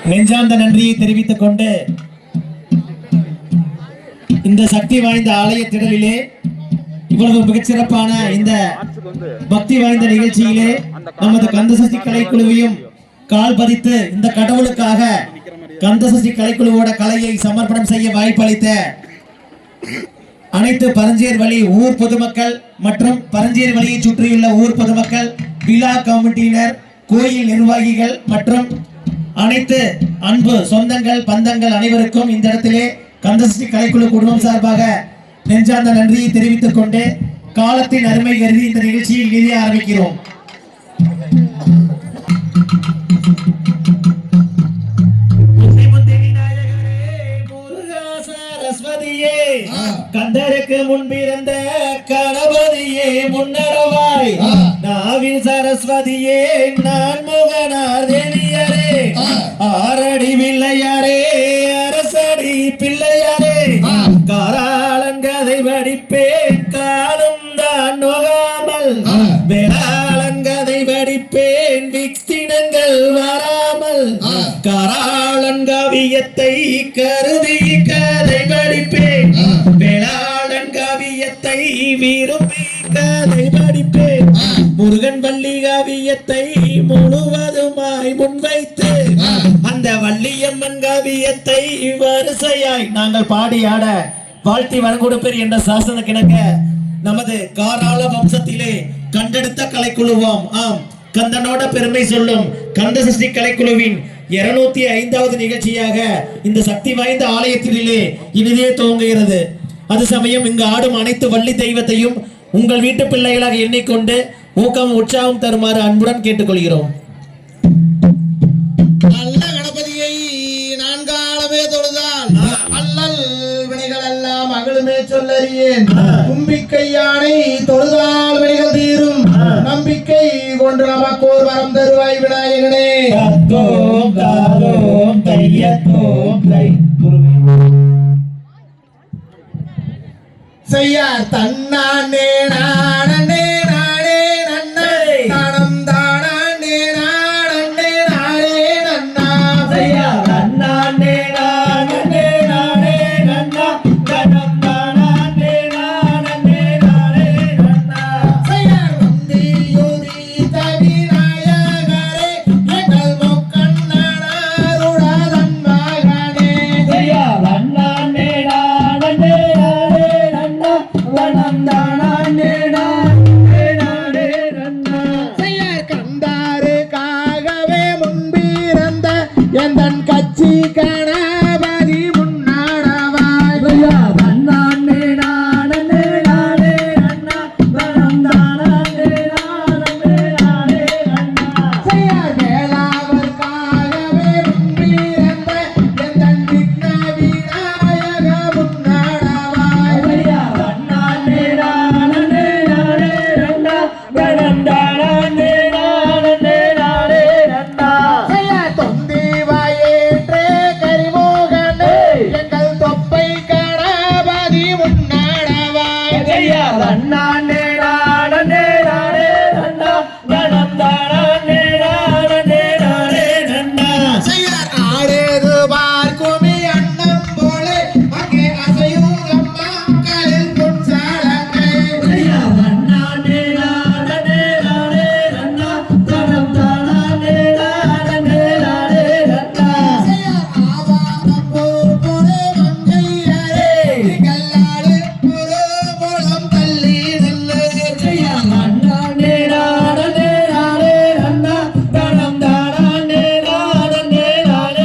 நெஞ்சார்ந்த நன்றியை தெரிவித்துக் கொண்டு இந்த சக்தி வாய்ந்த ஆலய திடலிலே இவ்வளவு மிகச்சிறப்பான இந்த பக்தி வாய்ந்த நிகழ்ச்சியிலே நமது கந்தசஷ்டி கலைக்குழுவையும் கால் பதித்து இந்த கடவுளுக்காக கந்தசஷ்டி கலைக்குழுவோட கலையை சமர்ப்பணம் செய்ய வாய்ப்பளித்த அனைத்து பரஞ்சேர் வழி ஊர் பொதுமக்கள் மற்றும் பரஞ்சேர் வழியை சுற்றியுள்ள ஊர் பொதுமக்கள், விழா கமிட்டியினர், கோயில் நிர்வாகிகள் மற்றும் அனைத்து அன்பு சொந்தங்கள் பந்தங்கள் அனைவருக்கும் இந்த இடத்திலே கந்தசஷ்டி கலைக்குழு குடும்பம் சார்பாக நெஞ்சார்ந்த நன்றியை தெரிவித்துக் கொண்டு காலத்தின் அருமை கருதி இந்த நிகழ்ச்சியை இனிதே ஆரம்பிக்கிறோம். கந்தருக்கு முன்பிருந்த கணபதியே முன்னரவாய், நாவின் சரஸ்வதியே நான் முகனார் தேவியரே, ஆரடி பிள்ளையாரே அரசடி பிள்ளையாரே, காராளன் கதை படிப்பேன் காலம் தான் நோகாமல், வேளாளன் கதை படிப்பேன் விக்தினங்கள் வராமல், காராளன் காவியத்தை கருதி கதை படிப்பேன், வேளாளன் காவியத்தை விரும்பி கதை படிப்பேன், முருகன் வள்ளி காவியத்தை முழுவதுமாய் முன்வைத்து அந்த வள்ளியம்மன் காவியத்தை வரிசையாய் நாங்கள் பாடி ஆட வாழ்த்தி வழங்கொடுப்பேர் என்ற சாசன கிணங்க நமது காராள வம்சத்திலே கண்டெடுத்த கலைக்குழுவாம் ஆம் கந்தனோட பெருமை சொல்லும் கந்தசஷ்டி கலைக்குழுவின் 205வது நிகழ்ச்சியாக இந்த சக்தி வாய்ந்த ஆலயத்திலே இனிதே துவங்குகிறது. அது சமயம் இங்கு ஆடும் அனைத்து வள்ளி தெய்வத்தையும் உங்கள் வீட்டு பிள்ளைகளாக எண்ணிக்கொண்டு ஊக்கம் உற்சாகம் தருமாறு அன்புடன் கேட்டுக்கொள்கிறோம். நல்ல கணபதியை நான்காலமே தொழுதால் அல்லல் வினைகள் எல்லாம் அகலுமே சொல்லறியேன். தும்பிக்கை யானை தொழுதால் வினைகள் தீரும், நம்பிக்கை கொண்டு நமக்கு ஒரு வரம் தருவாய் விநாயகனே. செய்யார் தன்னானே நானே நானே நன்னே தானம் தானே நானே நானே நன்னா, செய்யார் தன்னானே நானே நானே நன்னா தானம் தானே நானே நானே நன்னா, செய்யார் வந்தி யோதி தவிநாயகரே எங்கள் முக்கண்ணனாருடன் மகனே, செய்யார் தன்னானே நானே வனம் தானே நானே நானே நன்னா, செய்யார் கந்தாருக்காகவே முன்பிருந்த எந்தன் கட்சி கணபதி முன்னாடவாய், செய்யார் தன்னானே நானே நானே நன்னா வனம் தானே நானே நானே நன்னா, செய்யார் வேளாவர்க்காகவே முன்பிருந்த எந்தன் விக்ன விநாயக முன்னாடவாய், செய்யார் தன்னானே நானே நானே நன்னா வனம் தானே நானே நானே நன்னா, செய்யார் தொந்தி வாயேற்றே கரிமோகனே எங்கள் தொப்பை கணபதி முன்னாடவாய், செய்யார் தன்னானே நானே நானே நன்னா வனம் தானே நானே நானே நன்னா, செய்யார் ஆடேது பார்க்குமி அன்னம் போலே அங்கே அசையும் அம்மாக்களில் பொன்சாலங்கை, செய்யார் தன்னானே நானே நானே நன்னா வனம் தானே நானே நானே நன்னா, செய்யார் ஆவாரப்பூர் போலே மங்கையரே கல்லாடு ஒரு முழம் தள்ளி நில்லு, செய்யார் தன்னானே நானே நானே நன்னா வனம் தானே நானே நானே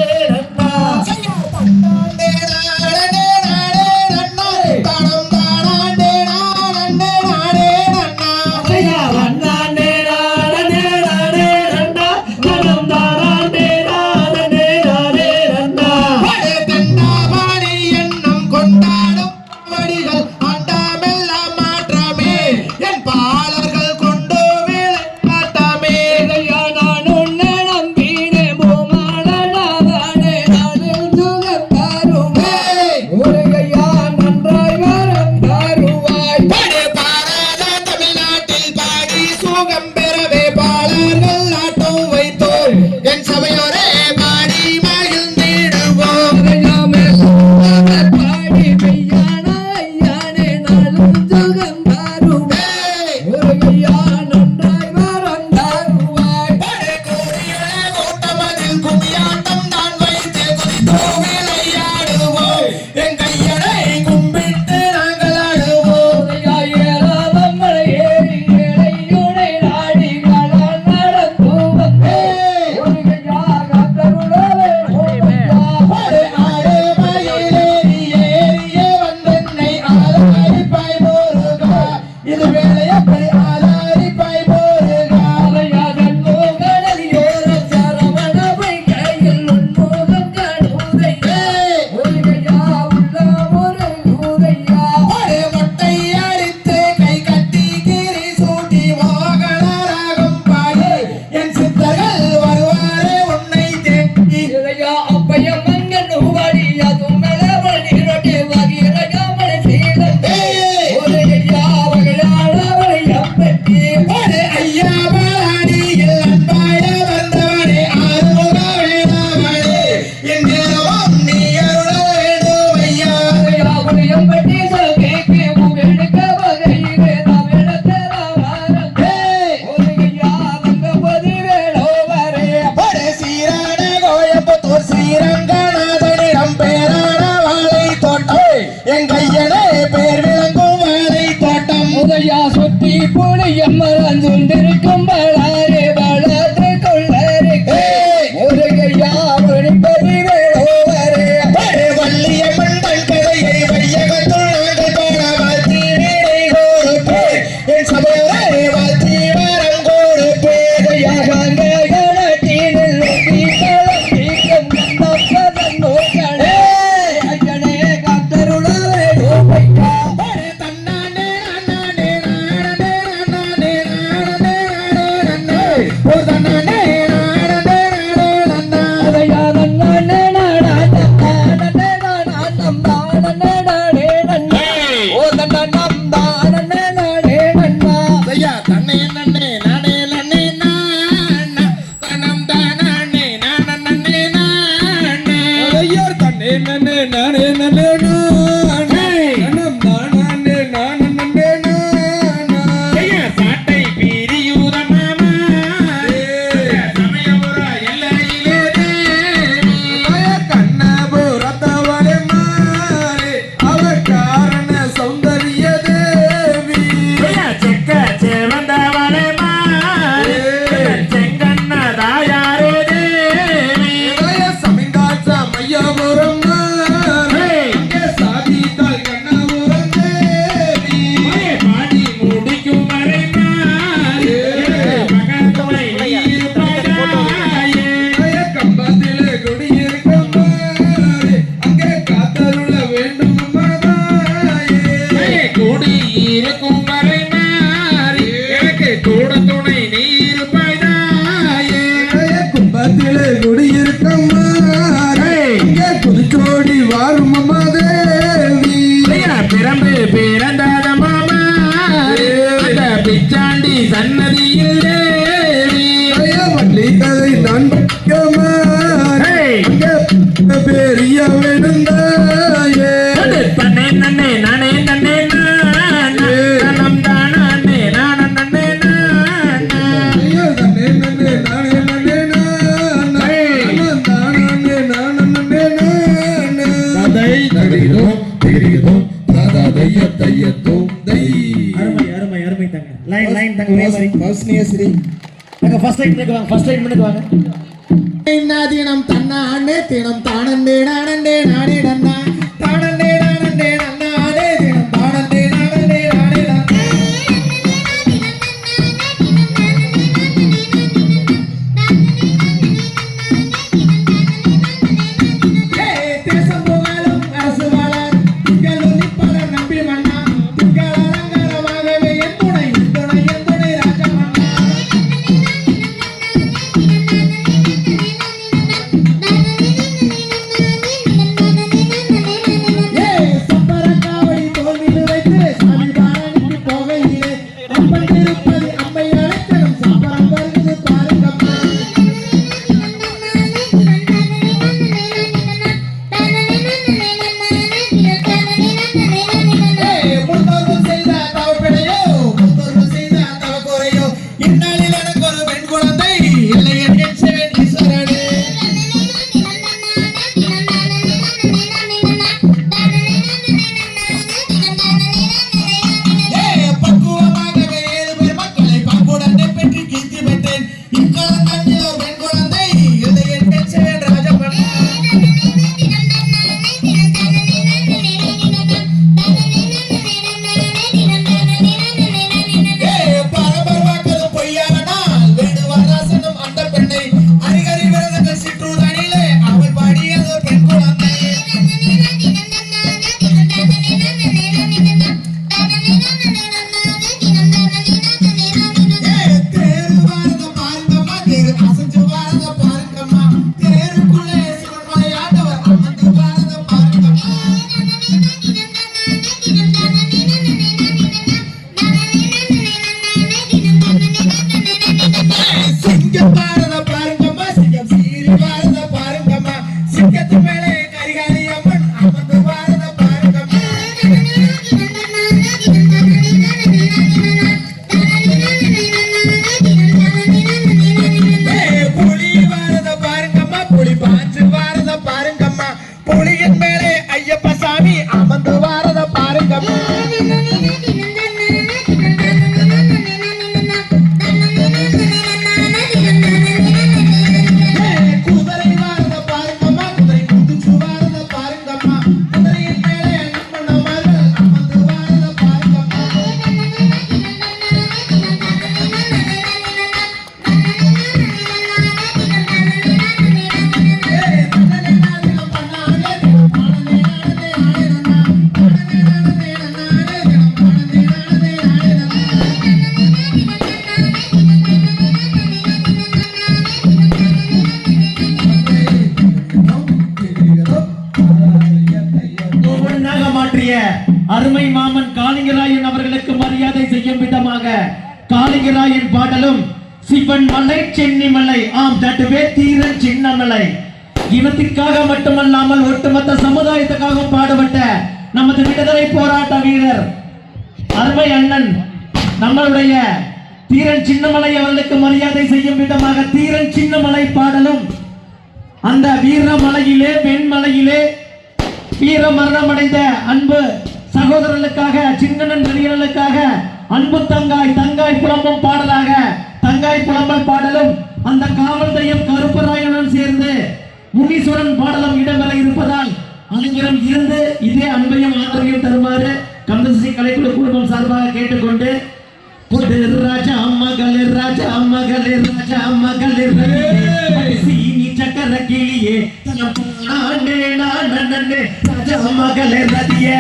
பெரிய வேணுந்தாயே தன்னே நன்னே நானே நன்னே நானம் தானே நானே நன்னே ஐயோ தன்னே நன்னே நானே நன்னே நானம் தானே நானம் நன்னே ததை தகிதோம் தகிதோம் ததா தைய தையத்தோம் தை அருமை அருமை அருமை தங்க லைன் தங்க ஒரே மாதிரி பஸ்னியஸ்ரீ தங்க ஃபர்ஸ்ட் லைன் பண்ணுங்க வாங்க ஃபர்ஸ்ட் லைன் பண்ணுங்க வாங்க தினம் தன்னானே தினம் தானண்டே நானண்டே நானே நன்னா தானண்டே நானண்டே நன்னானே தினம் தானண்டே நானண்டே நானே நன்னா தேசம் போகாலும் அரசு வாழார் திங்கள் ஒளிப்பலர் நம்பி மன்னா திங்கள் அலங்காரமாகவே என் துணை ராஜா மன்னா சப்பரக்காவடி தோல்வியில் வைத்து சாமி பாரணிக்கு போகையிலே அப்பன் திருப்பதி அம்மை அழைத்தனும் சப்பரம் வருகிறது பாருங்கம்மா முன்னோர்கள் செய்த தவப்பிழையோ முன்னோர்கள் செய்த தவக்குறையோ இந்நாளில் எனக்கு ஒரு பெண் குழந்தை இல்லை என் ஈஸ்வரனே பக்குவமாகவே 7 பேர் மக்களை பங்குடனே பெற்று கீர்த்தி பெற்றேன் இக்காலத்தில் ஒரு பெண் குழந்தை இல்லை என் ராஜமன் பரபரவாக்களும் பொய்யானால் வேடுவர் ராசனும் அந்த பெண்ணை அறிகறி விரதங்கள் சிற்றூதனிலே அவள் பாடியதோ பெண் குழந்தை தேரு வாரத பாருங்கம்மா தேரு அசைஞ்சு வாரத பாருங்கம்மா தேருக்குள்ளே சிவன்மலையாண்டவர் அமர்ந்து வாரத பாருங்கம்மா சிங்கம் பாரத பாருங்கம்மா சிங்கம் சீரி வாரத பாருங்கம்மா சிங்கத்து மேலே கரிகாலி அம்மன் அமர்ந்து வாரத பாருங்கம்மா புலி வாரத பாருங்கம்மா புலி பாஞ்சு வாரத பாருங்கம்மா புலியின் மேலே ஐயப்ப சாமி அமர்ந்து வாரத பாருங்கம்மா குதிரை வாரத பாருங்கம்மா குதிரை குதிச்சு வாரத பாருங்கம்மா குதிரையின் மேலே அண்ணம்மனவர்கள் அமர்ந்து வாரத பாருங்கம்மா ஒவ்வொன்றாக மாற்றிய அருமை மாமன் காளிங்கராயன் அவர்களுக்கு மரியாதை செய்யும் விதமாக காளிங்கராயன் பாடலும் சிவன் மலை சென்னிமலை ஆம் தட்டுவே தீரன் சின்னமலை இனத்திற்காக மட்டுமல்லாமல் ஒட்டுமொத்த சமுதாயத்துக்காக பாடுபட்ட நமது விடுதலை போராட்ட வீரர் அருமை அண்ணன் நம்மளுடைய தீரன் சின்னமலை அவர்களுக்கு மரியாதை செய்யும் விதமாக தீரன் சின்னமலை பாடலும் அந்த வீரமலையிலே வெண்மலையிலே வீர மரணமடைந்த அன்பு சகோதரர்களுக்காக சின்னன் பெரியர்களுக்காக அன்பு தங்காய் புலம்பும் பாடலாக தங்காய் புலம்பல் பாடலும் அந்த காவல் தெய்வம் கருப்பராயனுடன் சேர்ந்து முனீஸ்வரன் பாடலும் இடம்பெற இருப்பதால் அனைவரும் இருந்து இதே அன்பையும் ஆதரவையும் தருமாறு கந்தசி கலைக்குழு குழுமம் சார்பாக கேட்டுக்கொண்டு ராஜா மகளிர் ராஜா மகளிர் ராஜா மகளிர் சீனி சக்கர கிளியே ராஜா மகளிர் ரதிய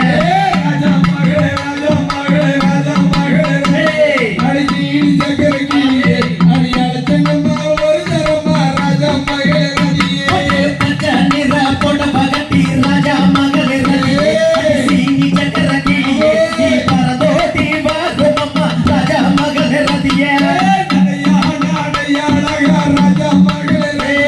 ராஜா மகளிர் சீனி சக்கர கிளியே பரதோட்டி வாகுமம்மா ராஜா மகளிர் ரதிய ராஜா மகளே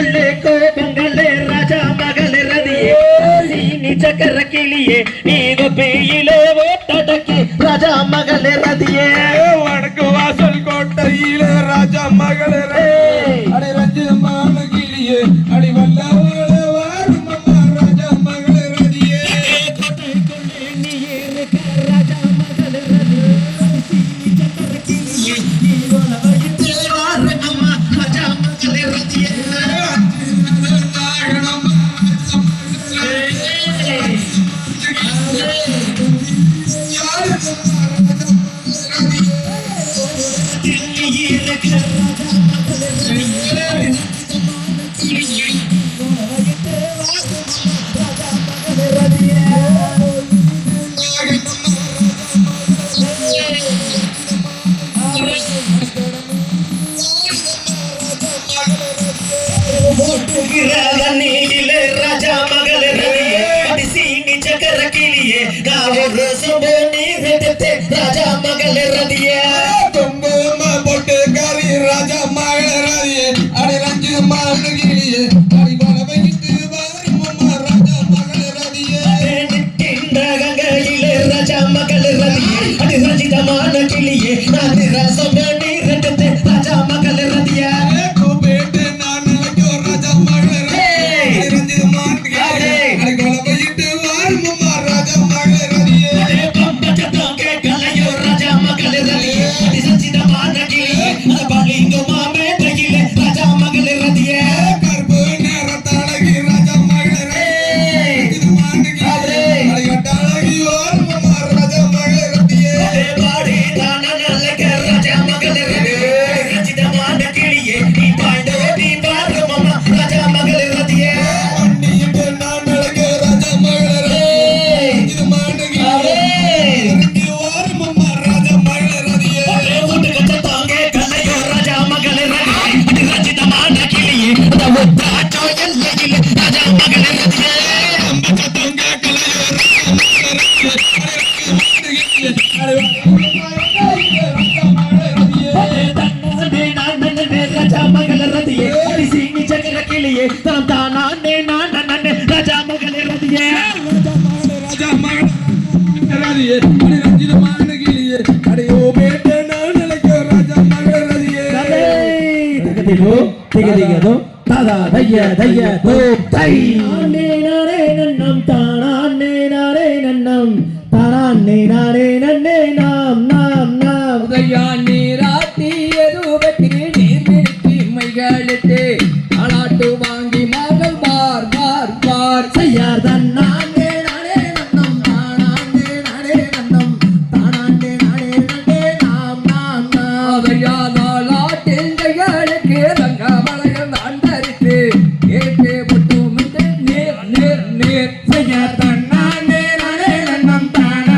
கொள்ளே கோபங்களே ராஜா மகளே ரதியே சீனி சக்கர கிளியே நீ கோப்பையிலே ஓட்டடக்கி ராஜா மகளே ரதியே வடக்கு வாசல் கோட்டையில ராஜா மகளே அடி ரஞ்சிதமான கிளியே அடி வல்லவள வாரும் அம்மா ராஜா மகளே ரதியே கோட்டைக்குள்ளே நீ இருக்க ராஜா மகளே ரதியே சீனி சக்கர கிளியே நீ கோலவழித்தே வாரு அம்மா ராஜா மகளே ரதியே ராஜா மகளே ரதியே அடி சீனி சக்கர கிளியே நான் ஒரு சொம்பு நீர் எடுத்து ராஜா மகளே ரதியே தொம்பமா போட்டு காரி ராஜா மகளே ரதியே அடி ரஞ்சிதமான கிளியே அடி வளவையிட்டு வாரும் அம்மா ராஜா மகளே ரதியே கங்கையிலே ராஜா மகளே ரதியே அடி ரஞ்சிதமான கிளியே நான் சொம்பு நீர் எடுத்து ராஜா மகளே ரதியே கோபேட்டு நான் நினைக்கோ ராஜா மகளே ரதியே ரஞ்சிதமான கிளியே அடி வளவையிட்டு வாரும் அம்மா ராஜா மகளே ரதியே ராஜா மகளே ரதியே அடி ரஞ்சிதமான கிளியே பளிங்கு மாமே தையிலே ராஜா மகளே ரதியே கருப்பு நேரத்தழகி ராஜா மகளே ரஞ்சிதமான கிளியே அடி கட்டழகி வாரும் அம்மா ராஜா மகளே ரதியே பாடி தான நல்லக ராஜா மகளே ரதியே ரஞ்சிதமான கிளியே நீ பாண்டோ நீ பாரு மாமா ராஜா மகளே ரதியே வண்டியிட்டு நான் நினைக்கோ ராஜா மகளே ரஞ்சிதமான கிளியே இறங்கி வாரும் அம்மா ராஜா மகளே ரதியே ஓட்டு கட்ட தாங்க கலையோ ராஜா மகளே ரதியே அடி ரஞ்சிதமான கிளியே அந்த ஒத்தாச்சோ எல்லையிலே ராஜா மகளே ரதியே அம்பச்சத்தங்க கலையோ ராஜா மகளே ரதியே ராஜா மகளே ரதியே அடி சீனி சக்கர கிளியே தனம் தானே நான் ராஜா மகளே ரதியே ராஜா மகளே ரதியே அடி ரஞ்சிதமான கிளியே அடி ஓ பேட்டே நான் நினைக்கோ ராஜா மகளே ரதியே திகதிகோ திகதிகதோ தாதா தைய தைய தோ தை நானே நானே நன்னம் தானே நானே நன்னம் தானே நானே நன்னே நாம் நாம் நாம் உதயான் நீராட்டியது வெற்றி நீர் பிடித்தி மைகளிட்டு அலாட்டு வாங்கி மகள் பார் பார் பார் செய்யார் தன்னானே நானே நன்னம் தானே நானே நன்னம் தானே நானே நன்னே நாம் நாம் நாம் உதயானால் ஆட்டின் கைகளுக்கு தங்க மலையில் அண்டரித்து ஏற்று முட்டும் நீர் நீர் நீர் செய்யார் தன்னானே நானே நன்னம் தானே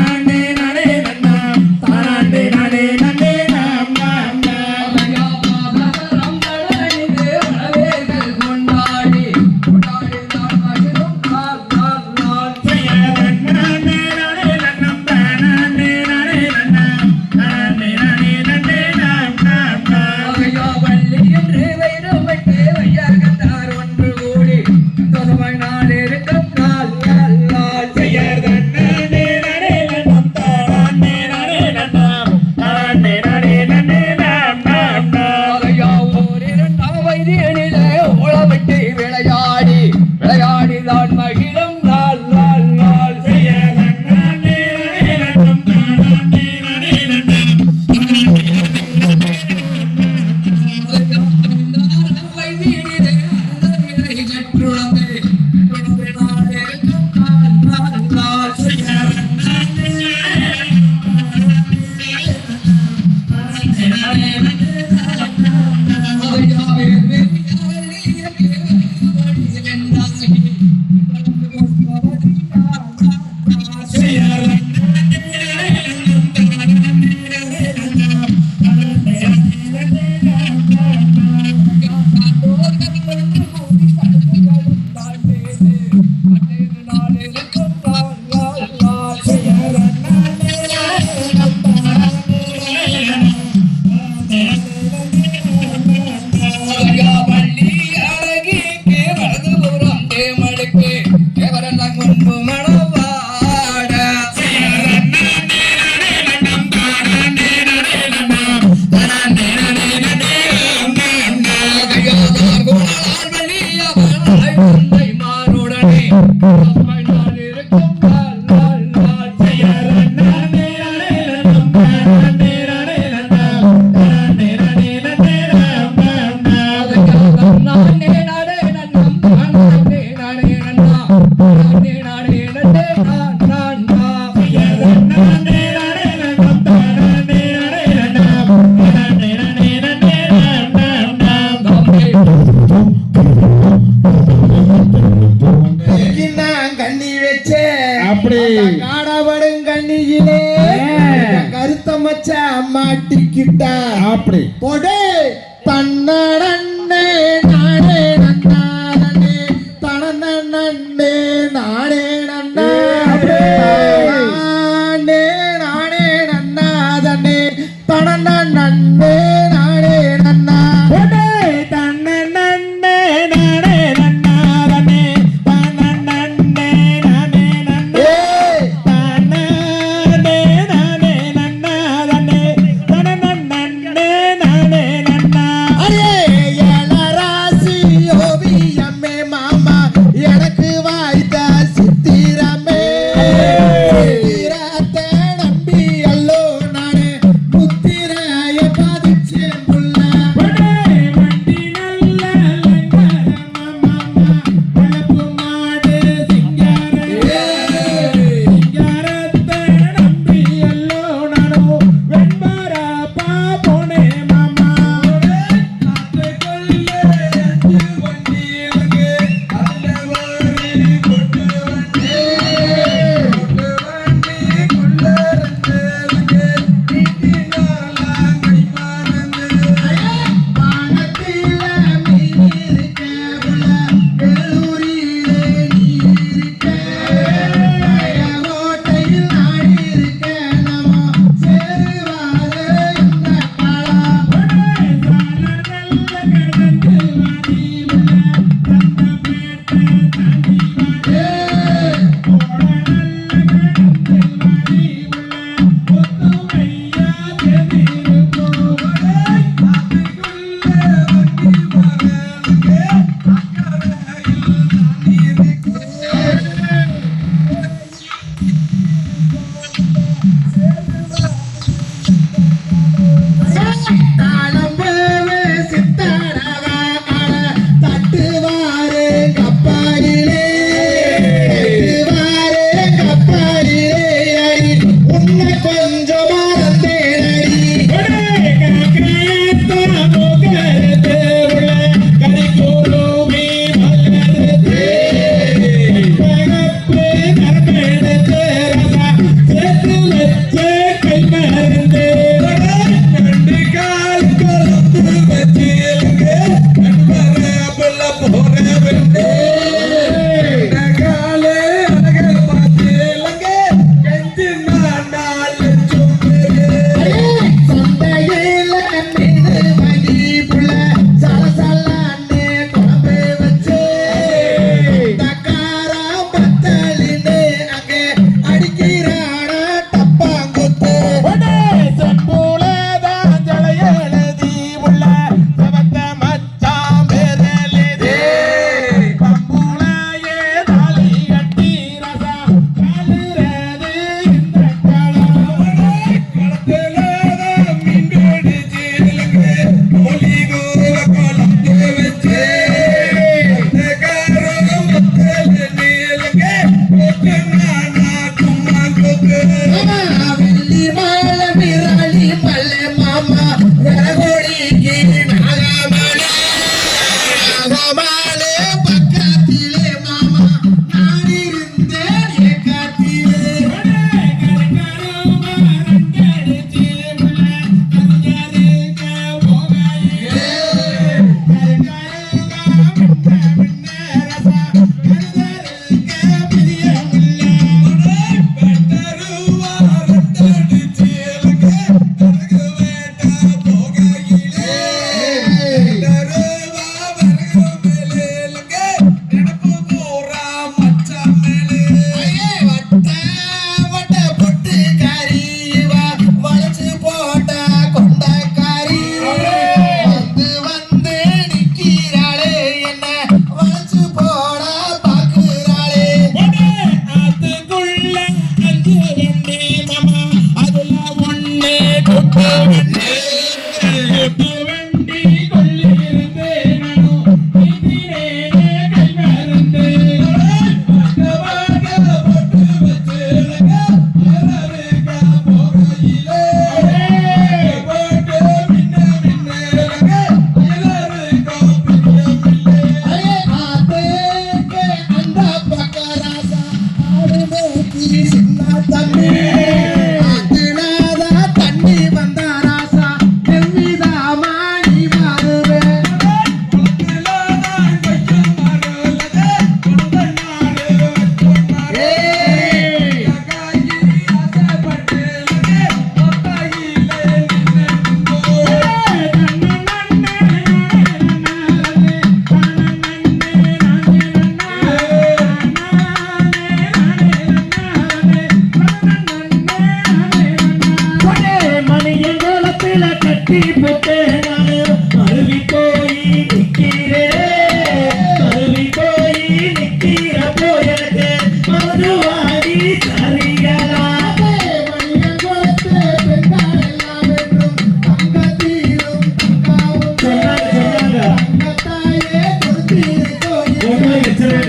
நானே நன்னம் தானே நானே நன்னே நாம் நாம் நாம் செய்யார் தன்னானே நானே நன்னம் தானே நானே நன்னம் தானே நானே நன்னே நாம் நாம் நாம் செய்யார் தன்னானே நானே நன்னம் தானே நானே நன்னம் தானே நானே நன்னே நாம் நாம் நாம் விளையாடி விளையாடி தான் மகிழும் நாள் நாள் நாள் செய்யார் தன்னானே நானே நன்னம் தானே நானே நன்னம் செய்யார் அப்படி காடபடும் கண்ணியிலே கருத்த மச்ச மாட்டிக்கிட்டா அப்படி போடு தன்னடன்னே நானே நன்னானே தனனன்னே நானே நன்னா நானே நானே நன்னாதனே தனனன்னே நானே நன்னா போடு தன்னனன்னே நானே நன்னாதனே தனனன்னே நானே நன்னா தனனே நானே நன்னாதனே தனனன்னே நானே நன்னா அரே ஏலராசி ஓவியமே மாமா எனக்கு வாய்த்த சித்திரமே சித்திரத்தை நம்பி அல்லோ நானே முத்திரைய பாதிச்சேன் புள்ள வண்டி நல்ல மாமா வளப்பு மாடு சிங்காரத்தை நம்பி அல்லோ நானோ வெண்பாரப்பா போனே மாமா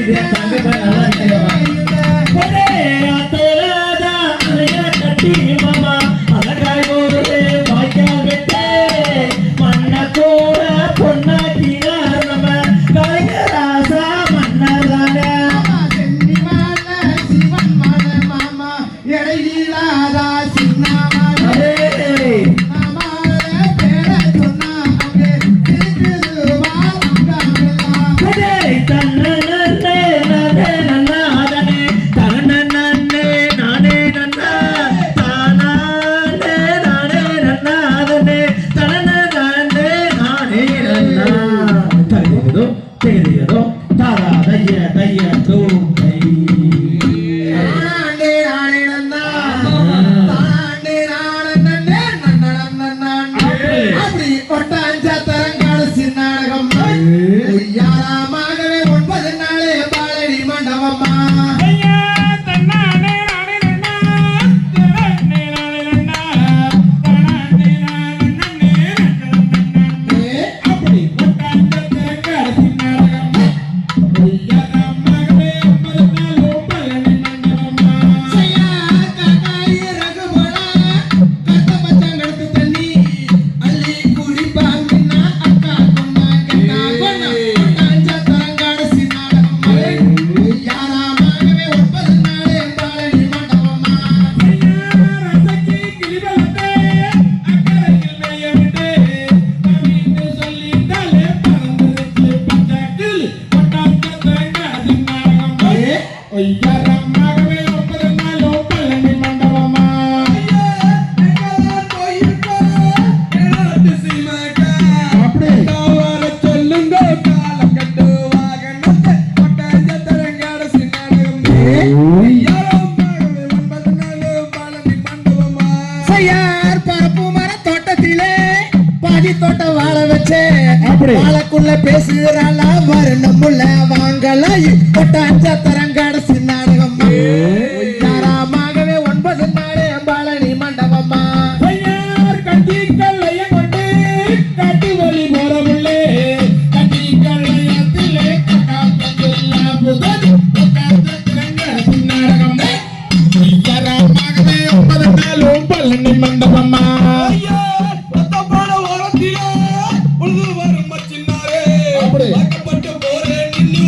ஒரே ஆத்தோலதா அலைய கட்டி மாமா அழகாய் போரே வாய்க்கால் வெட்டே மண்ண கூட பொன்னாக்கினார் நம்ம கலைஞராசா மன்னர் தானே யாராமாகவே 9 நாளே பாலடி மண்டபமா தோட்டம் வாழ வச்சே வாழக்குள்ள பேசுறாளா வரணுமுள்ள வாங்கலாய் கொட்டாஞ்ச தரங்காட சின்னாடகம் யாராமாகவே 9 நாளே பாலனி மண்டபமா கட்டி கல்லைய கொண்டு கட்டி வழி போறமுள்ளே கட்டி கல்லையத்திலே யாராமாகவே 9 நாளும் பாலனி மண்டபமா வாக்கப்பட்டு போறேன் நின்னு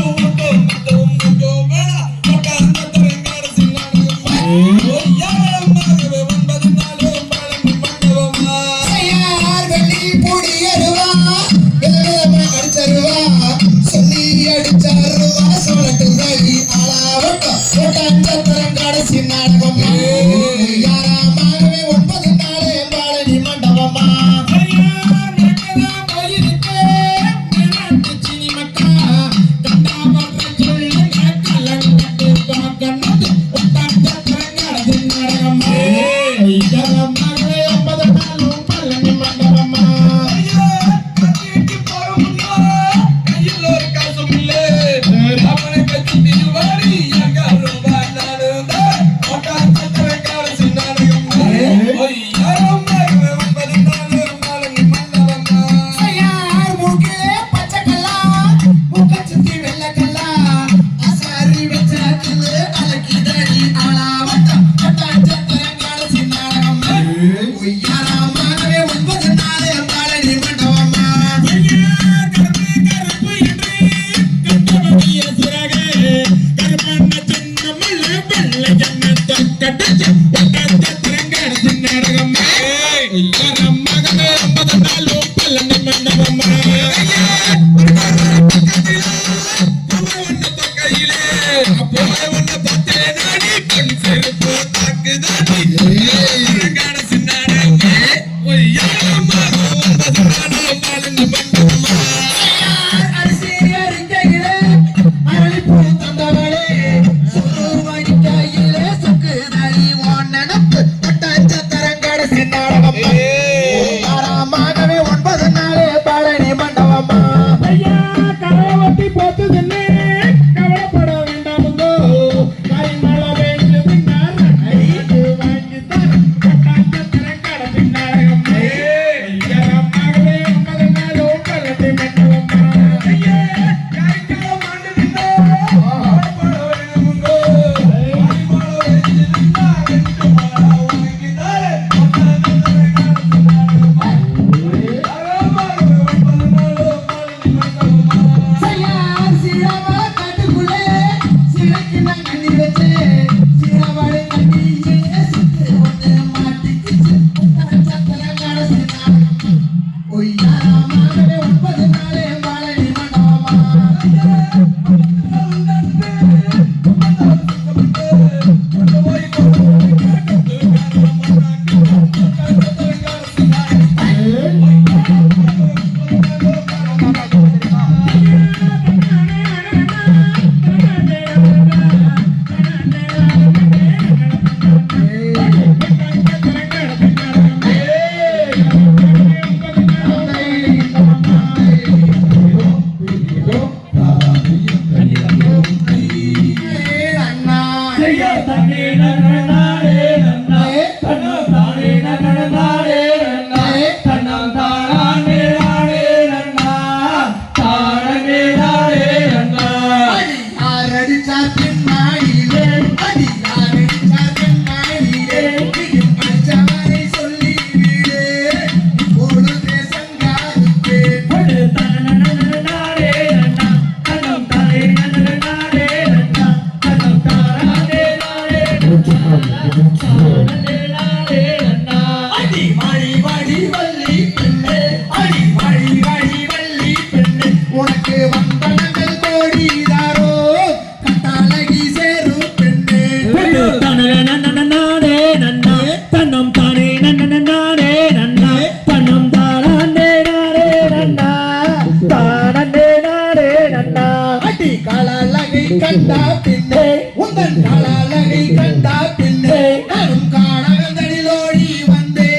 கண்டா பின்னே உந்தன் காலழகை கண்டா பின்னே நானும் காணகந்தடிலோடி வந்தே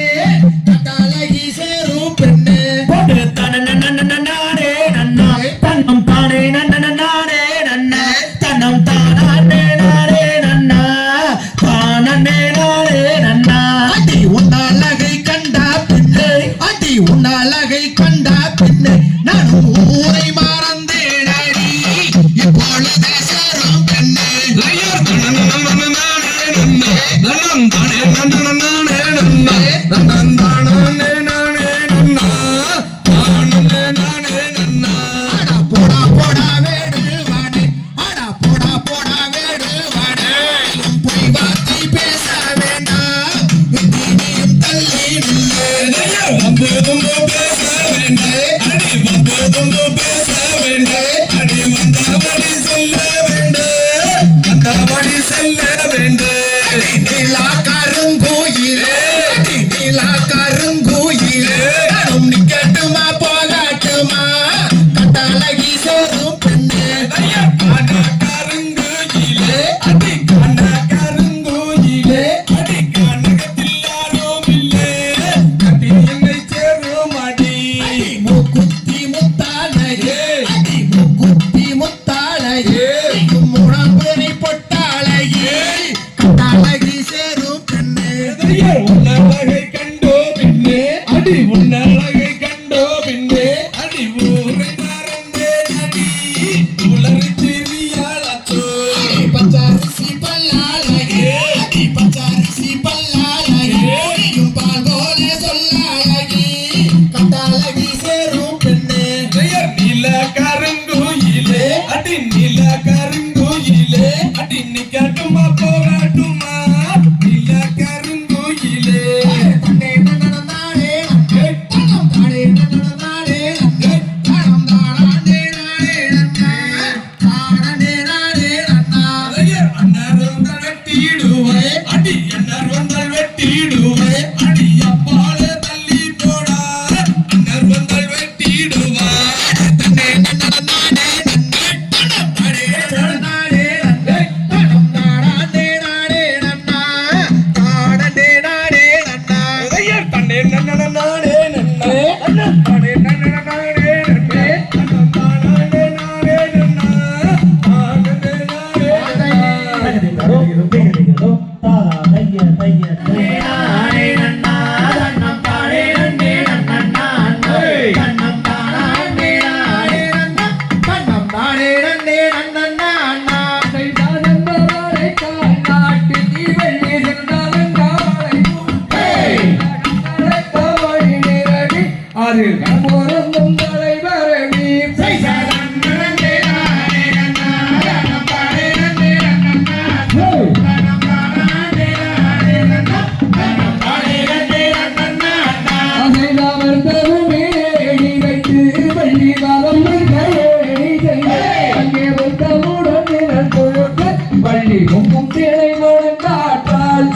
கட்டாலகி சேரும் பெண்ணே நானே நன்னா தன்னம் தானே நானே நன்னா தன்னம் தானே நானே நன்னா தானே நானே நன்னா அடி உன்னழகை கண்டா பின்னே அடி உன்னழகை கண்டா பின்னே நானும் ஊரை மறந்தேன் அடி இப்பொழுதே சேரும் பெண்ணே போடா போடா வேடு வாடே அடா போடா போடா வேடு வாடே போய் வார்த்தை பேச வேண்டாம் நீயும் தள்ளி நில்லு நீலா கருங்கோயிலே நீலா கருங்கோயிலே நிக்கட்டுமா போகட்டுமா கட்டழகி சேரும் பெண்ணே கருங்கோயிலே அடி கருங்கோயிலே அடி கனகத்தில் யாரும் இல்லை கட்டி என்னை சேரும் அடி மூக்குத்தி முத்தாளையே அடி மூக்குத்தி முத்தாளையே முழம்புரை பொட்டாளையே கட்டழகி சேரும் பெண்ணே உன்னழகை கண்டோ பின்னே அடி உன்னழகை கண்டோ பின்னே அடி ஊரை மறந்தே அடி உலரை தெரியாளோ பச்சாரிசி பல்லாளையே அடி பச்சாரிசி பல்லாளையே பால் போல சொல்லாளகி கட்டழகி சேரும் பெண்ணே நீல கருங்கோயிலே அடி நீல கருங்கோயிலே அடி நிக்கட்டுமா போகட்டுமா நீல கருங்கோயிலே தன்னே நன்னே தன்னம் தானே நன்னே தன்னம் தானே நானே அண்ணரும் வெட்டிடுவே அடி அண்ணர் வந்தல் வெட்டிடுவே அடி அப்பாலே தள்ளி போடா அண்ணர் வந்தல் வெட்டிடுவா தன்னே நன்னே தன்னம் தானே நானே தன்னம் தானே நன்னா தானே நானே நன்னா தன்னே நன்னே நானே நன்னா தன்னம் தானே நானே நன்னே தன்னம் தானே நானே நன்னா தானே நானே நன்னா தன்னம் தானே நன்னே நன்னா தன்னம் தானே நானே நன்னா தன்னம் தானே நன்னே நன்னா நானே வள்ளி பொங்கும் திரை முழங்காற்றால்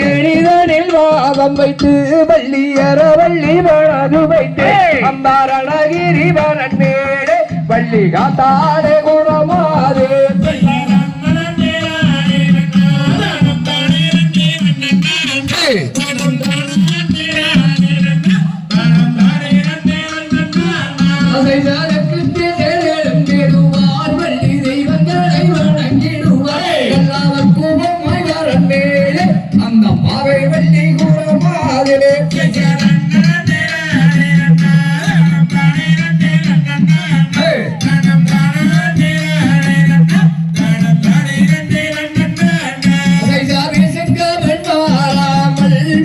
எளிதனில் வாதம் வைத்து வள்ளியர வள்ளி வழகு வைத்து அம்பாரணகிரி வரண்டேடு வள்ளி காத்தாடே குணமாதே வள்ளி தெய்வங்களை வணங்கிடுவார் எல்லாருக்கும் வரண்டேடு அந்த மாவை வள்ளி குணமாதிலே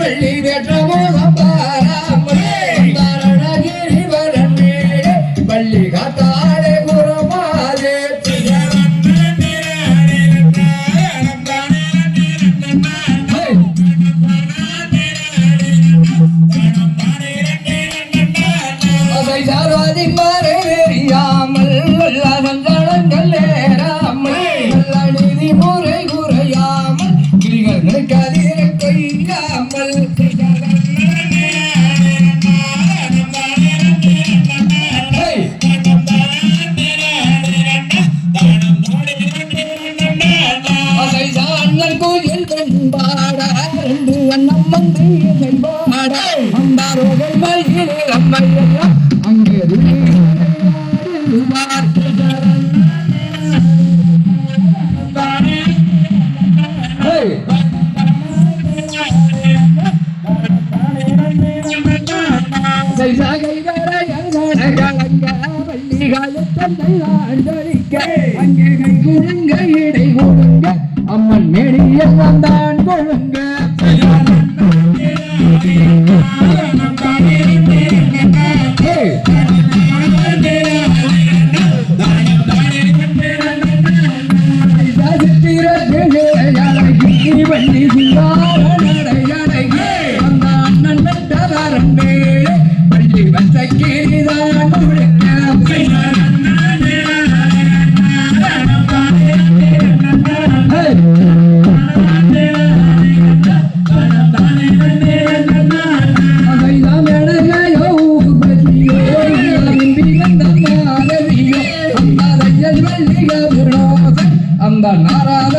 வள்ளி வேற்றமோ பாராமணகிரி வரண்டேடு வள்ளி காத்தாடே குணமாதே சார்வாதி மாறே தெரியாமல் சஞ்சலங்கள் ஏறாமல் நீதி முறை குறையாமல் கிரிகள் கதிர கொய்யாமல் கோயில் பண்பாட ரெண்டு அண்ணம் வந்து பாட அம்பாரோகள் மயிலே அம்மையெல்லாம் அங்கே அங்கே கை குழுங்க இடை குழுங்க அம்மன் மேடியில் வந்தான் கொழுங்க வள்ளி சிங்கார நடையடகி அந்த அண்ணன் வெட்டவரன் மேலே வள்ளி வச்ச கீரிதான் கொடுக்க அந்த நாராத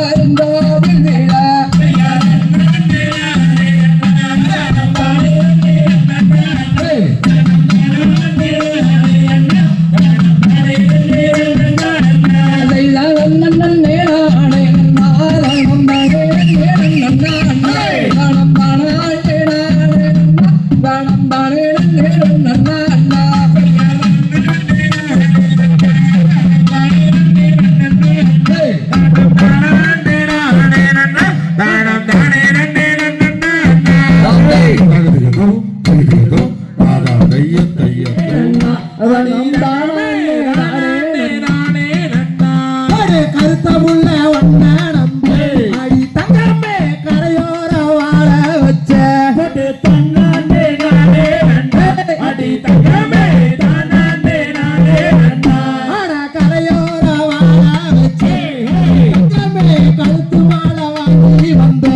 கருத்தமுள்ள ஒன்ன நம்பி அடி தங்கமே கரையோர வாழ வச்ச தன்னாண்டே நானே அடி தங்கமே தானாண்டே நானே ஆட கரையோர வாழ வச்ச தங்கமே கருத்து வாழ வாங்கி வந்த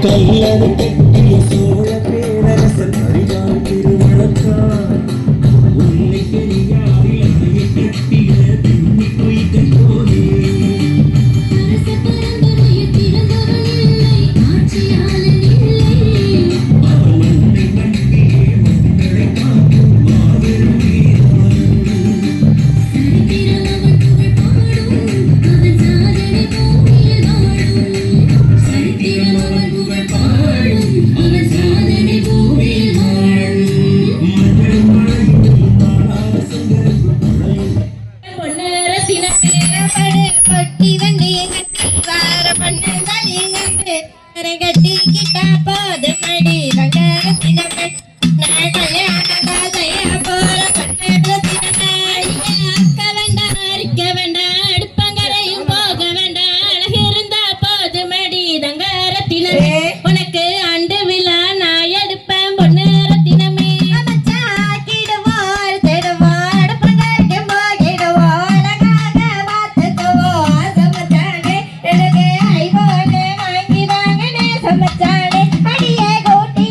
கல்லறு கட்டிய சோழ பேரரசன் அறிவார் திருவழக்கார் உன்னை பெரியாரில் அணையை கட்டிய பின்னி பொய்கை போலே அவன் மண்ணை நம்பிய மக்களை காக்கும் மாபெரும் வீரன் உனக்கு அண்டு விழா நான் எடுப்பேன் பொண்ணு ரத்தினமே சமச்சானே அடியே கூட்டி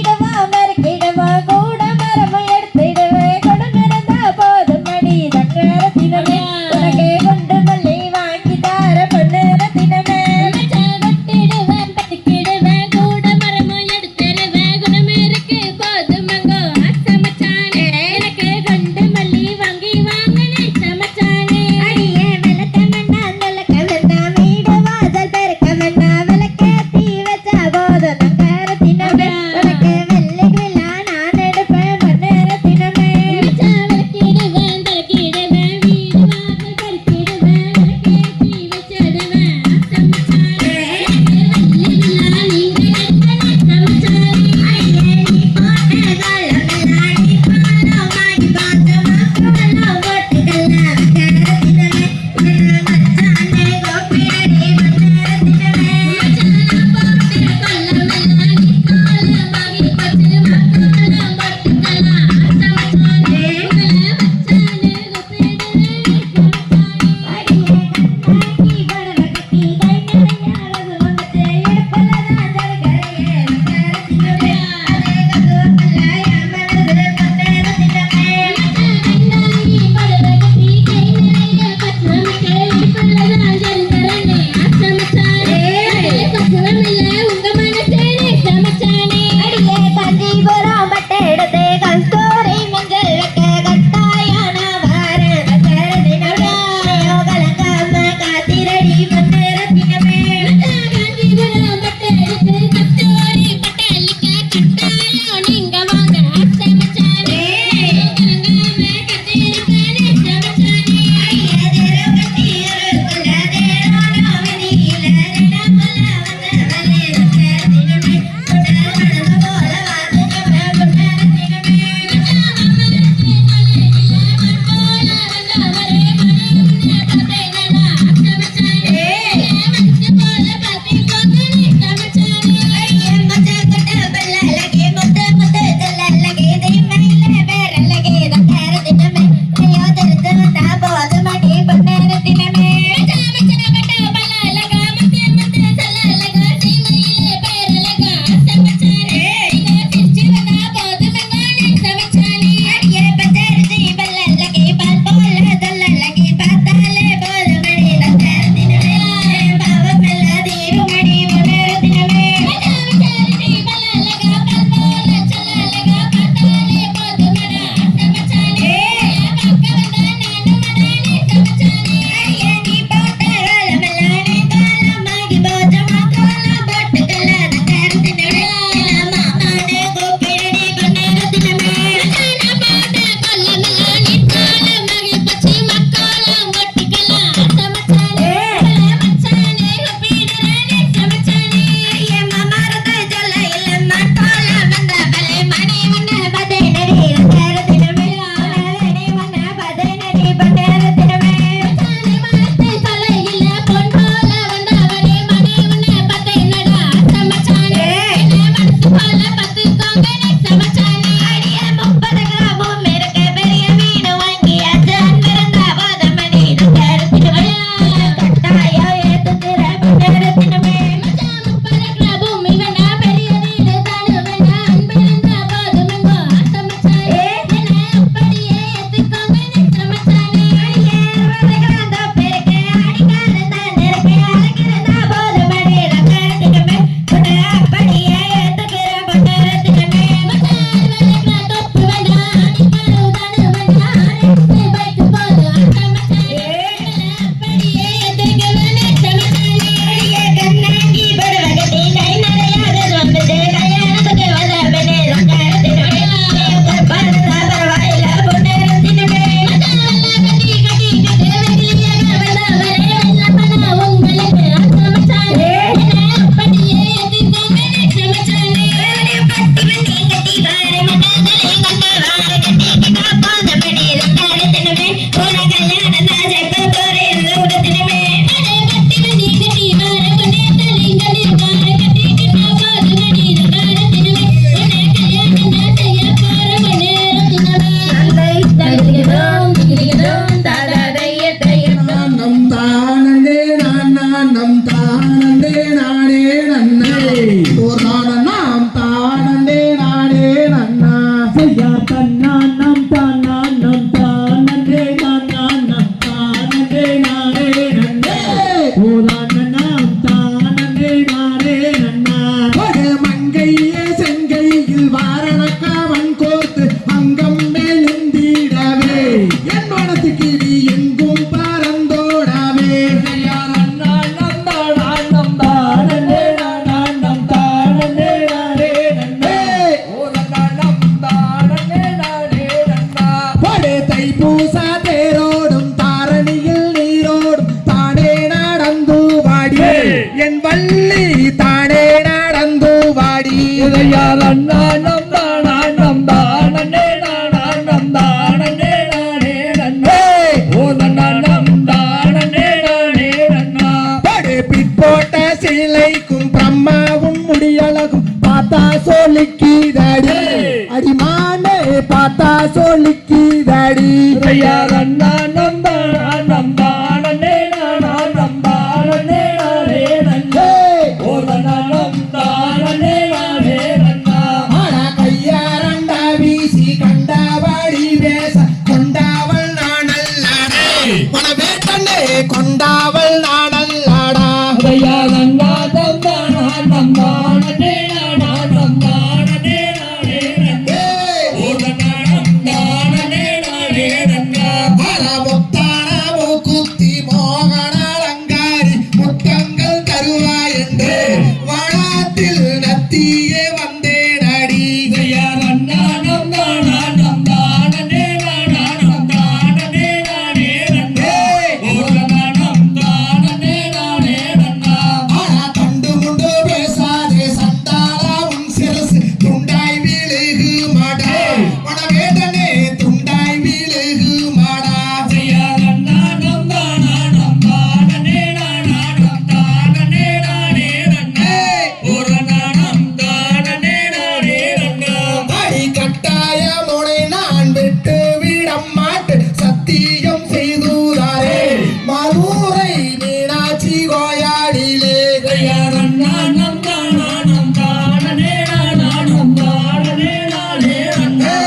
அடிமானே பார்த்தா சொல்லிக்கிதாடி ஐயா நன்னா நந்தானா நந்தானே நானா நந்தானே நானே நந்தே ஓதனா நந்தானே நானே நந்தா ஆனா கையாரண்டா வீசி கண்டாவடி பேச கொண்டாவள் நானல்லாடே மனவேட்டனே கொண்டாவள் நானல்லாடா ஐயா நன்னா நந்தானா நந்தானே நானா நந்தானே நானே நந்தே ஓதனா நந்தானே நானே நந்தா முத்தான மூக்குத்தி மோகன அலங்காரி முத்தங்கள் தருவாய் என்று வளாத்தில் நத்தியே வந்தேன் அடி ஐயா நன்னா நந்தானா நந்தானே நானா நந்தானே நானே நந்தே ஓதனா நந்தானே நானே நந்தா ஆனா கண்டு முண்டு பேசாதே சண்டாலா உன் சிரசு துண்டாய் விழுகு மாடா மனவேதனே துண்டாய் விழுகு மாடா ஐயா நன்னா நந்தானா நந்தானே நானா நந்தானே நானே நந்தே ஓதனா நந்தானே நானே நந்தா அடி கட்டாய முனை நான் விட்டு விட மாட்டேன் சத்தியம் செய்துதாரே மதுரை மீனாட்சி கோயாடிலே ஐயா நன்னா நந்தானா நந்தானே நானா நந்தானே நானே நந்தே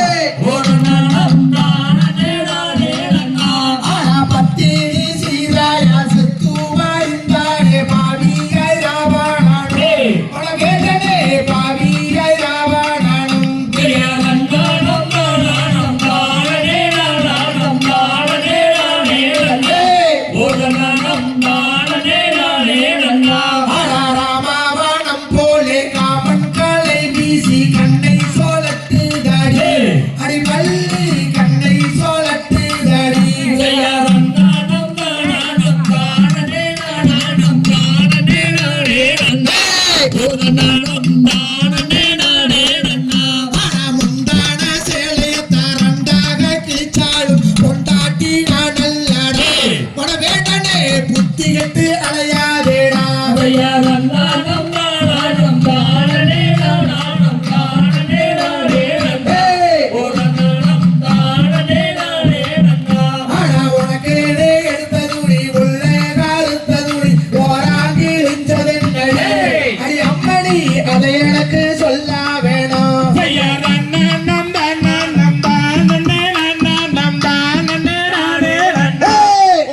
ஓதனா நந்தானே நானே நந்தா ஆனா பத்தினி சீராயா செத்துவாய்ந்தானே பாவியாய் ராவணானே உனக்கேட்டனே பாவியாய் ராவணனும் ஐயா நன்னா நந்தானா நந்தானே நானா நந்தானே நானே நந்தே ஓதனா நந்தானே நானே நந்தா ஆனா ராமாவணம் போலே காமன் கலை வீசி கண்ணை சோலத்துதாடி அடி பள்ளி கண்ணை சோலத்துதாடி ஐயா நன்னா நந்தானா நந்தானே நானா நந்தானே நானே நந்தே ஓதனா நந்தானே நானே நந்தா ஆனா முந்தான சேலையத்தார் ரெண்டாக கிழிச்சாலும் கொண்டாட்டி நான் நல்லாடே மனவேட்டனே புத்தி கெட்டு அலையாதேடா ஐயா நன்னா நந்தானா நந்தானே நானா நந்தானே நானே நந்தே ஓதனா நந்தானே நானே நந்தா ஆனா உனக்கு எடுத்த துணி உள்ளே காலுத்த துணி ஓராங்கி இஞ்சதென்னடே அடி அம்மணி அதை எனக்கு சொல்ல வேணும் ஐயா நன்னா நந்தானா நந்தானே நானா நந்தானே நானே நந்தே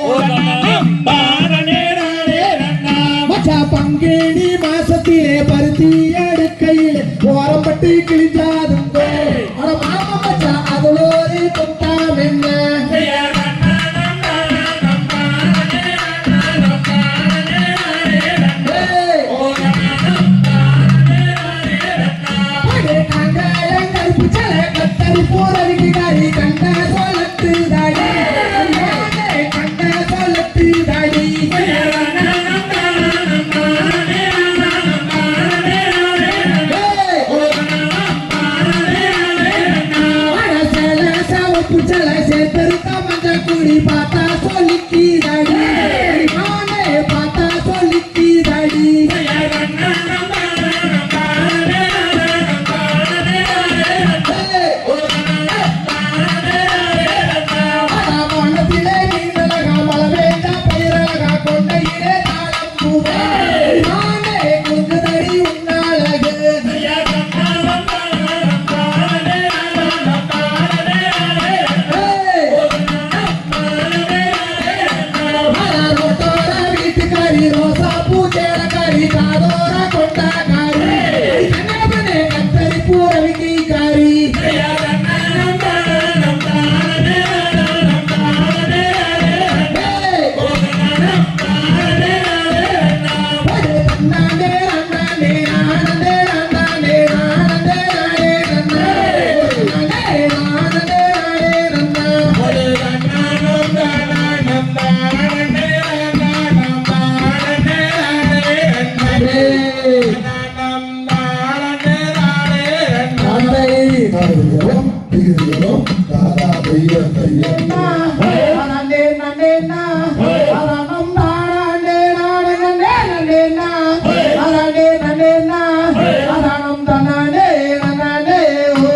ஓதனா நந்தானே நானே நந்தா மச்சா பங்குனி மாசத்திலே பருத்தி எடுக்கையில் ஓரம்பட்டு கிழிஞ்சாதும் அட மாமா மச்சா அதுல ஒரு கொண்டாம் என்ன ஐயா நன்னா நந்தானா நந்தானே நானா நந்தானே நானே நந்தே ஓதனா நந்தானே நானே நந்தா அடே காங்காயம் கருப்பு சல கத்தரி போறதுக்கு காரி கண்ட சொல்லத்து தாடி கண்ட சொல்லத்து தாடி ஐயா நன்னா நந்தானா நந்தானே நானா நந்தானே நானே நந்தே ஓதனா நந்தானே நானே நந்தா அட சேல சவப்பு சல சேர்த்தருக்க மஞ்ச குடி பார்த்தா சொல்லிக்கு தாடி நானே பார்த்தா சொல்லிக்கு தாடி ஐயா நன்னா நந்தானா நந்தானே நானா நந்தானே நானே நந்தே ஓதனா நந்தானே நானே நந்தா அட மனதிலே நீண்டலகா மலவேண்டா பயிரலகா கொண்டையிலே தாளம் பூவே நானே குங்குதடி உன்னாலகு ஐயா நன்னா நந்தானா நந்தானே நானா நந்தானே நானே நந்தே ஓதனா நந்தானே நானே நந்தா ரோட்டோர வீட்டுக்காரி ரோசா பூஜேலக்காரி காதோர கொண்டாக்காரி கண்ணப்பனே கத்தரி பூரவிக்கி காரி ஐயா நன்னா நந்தானா நந்தானே நானா நந்தானே நானே நந்தே ஓதனா நந்தானே நானே நந்தா ஒரு தன்னானே அண்ணானே ஆனந்தே அண்ணானே ஆனந்தே நானே நன்னா ஒரு நானே ஆனந்தே நானே நன்னா ஒரு நன்னா நந்தானா நந்தானே நானா நந்தானே நானே நந்தே நந்தானே நானே நந்தா தந்தை தருகிறோம் திகுகிறோம் தாதா தெய்வம் தையம் ஆனந்தே நன்னே நா ஆனந்தம் நானே நானே நன்னே நன்னே நா ஆனந்தே நன்னே நா ஆனந்தம் தனனே நன்னே ஓ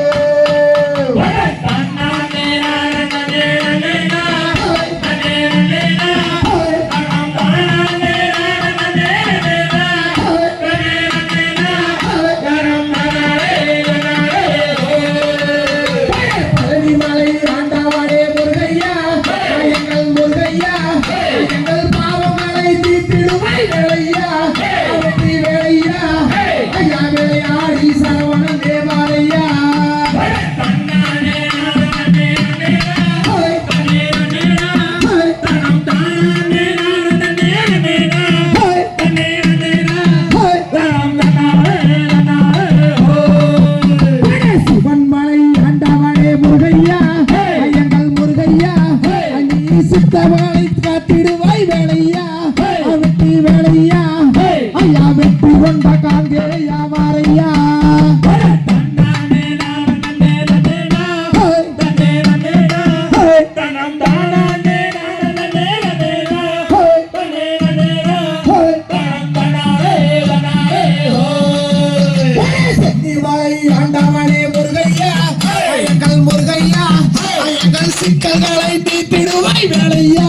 இன்னல்களை தீர்த்திடுவாய் வேலையா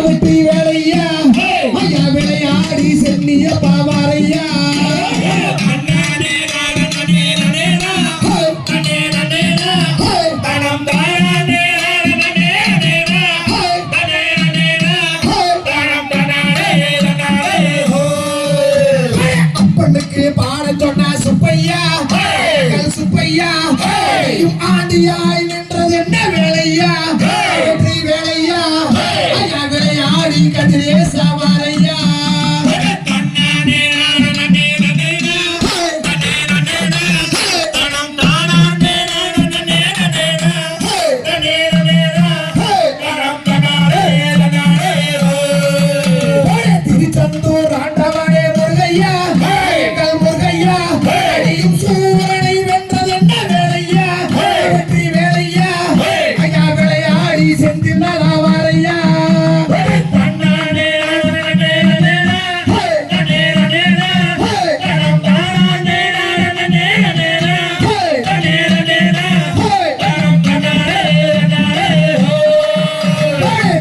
வெற்றி வேலையா ஐயா விளையாடி சென்னிய பாவாரையா அப்பனுக்கு பாட சொன்ன சுப்பையா சுப்பையா ஆண்டியாய் நின்றது என்ன வேலையா வெற்றி வேலையா ஐயா விளையாடி கதிரே சவாரையா திருச்செந்தூர் ஆண்டவனே முருகையா எங்கள் முருகையா அடியும் சூரனை வென்றது என்ன வேலையா வெற்றி வேலையா ஐயா விளையாடி செந்தினாரையா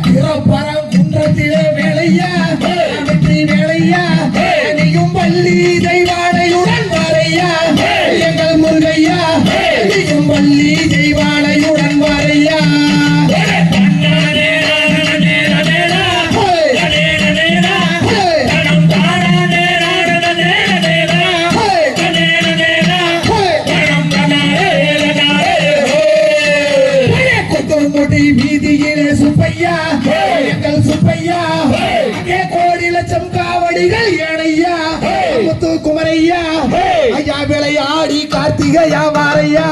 திறப்பரம் குன்றத்திலே வேலையா வெற்றி வேலையா நீயும் பள்ளி தெய்வானையுடன் வாரையா எங்கள் முருகையா நீயும் பள்ளி தெய்வானையுடன் வாரையா கொத்தமொழி வீதியிலே சுப்பையா எங்கள் சுப்பையா அங்கே கோடி லட்சம் காவடிகள் ஏனையா முத்து குமரையா ஐயா விளையாடி கார்த்திகையா வாரையா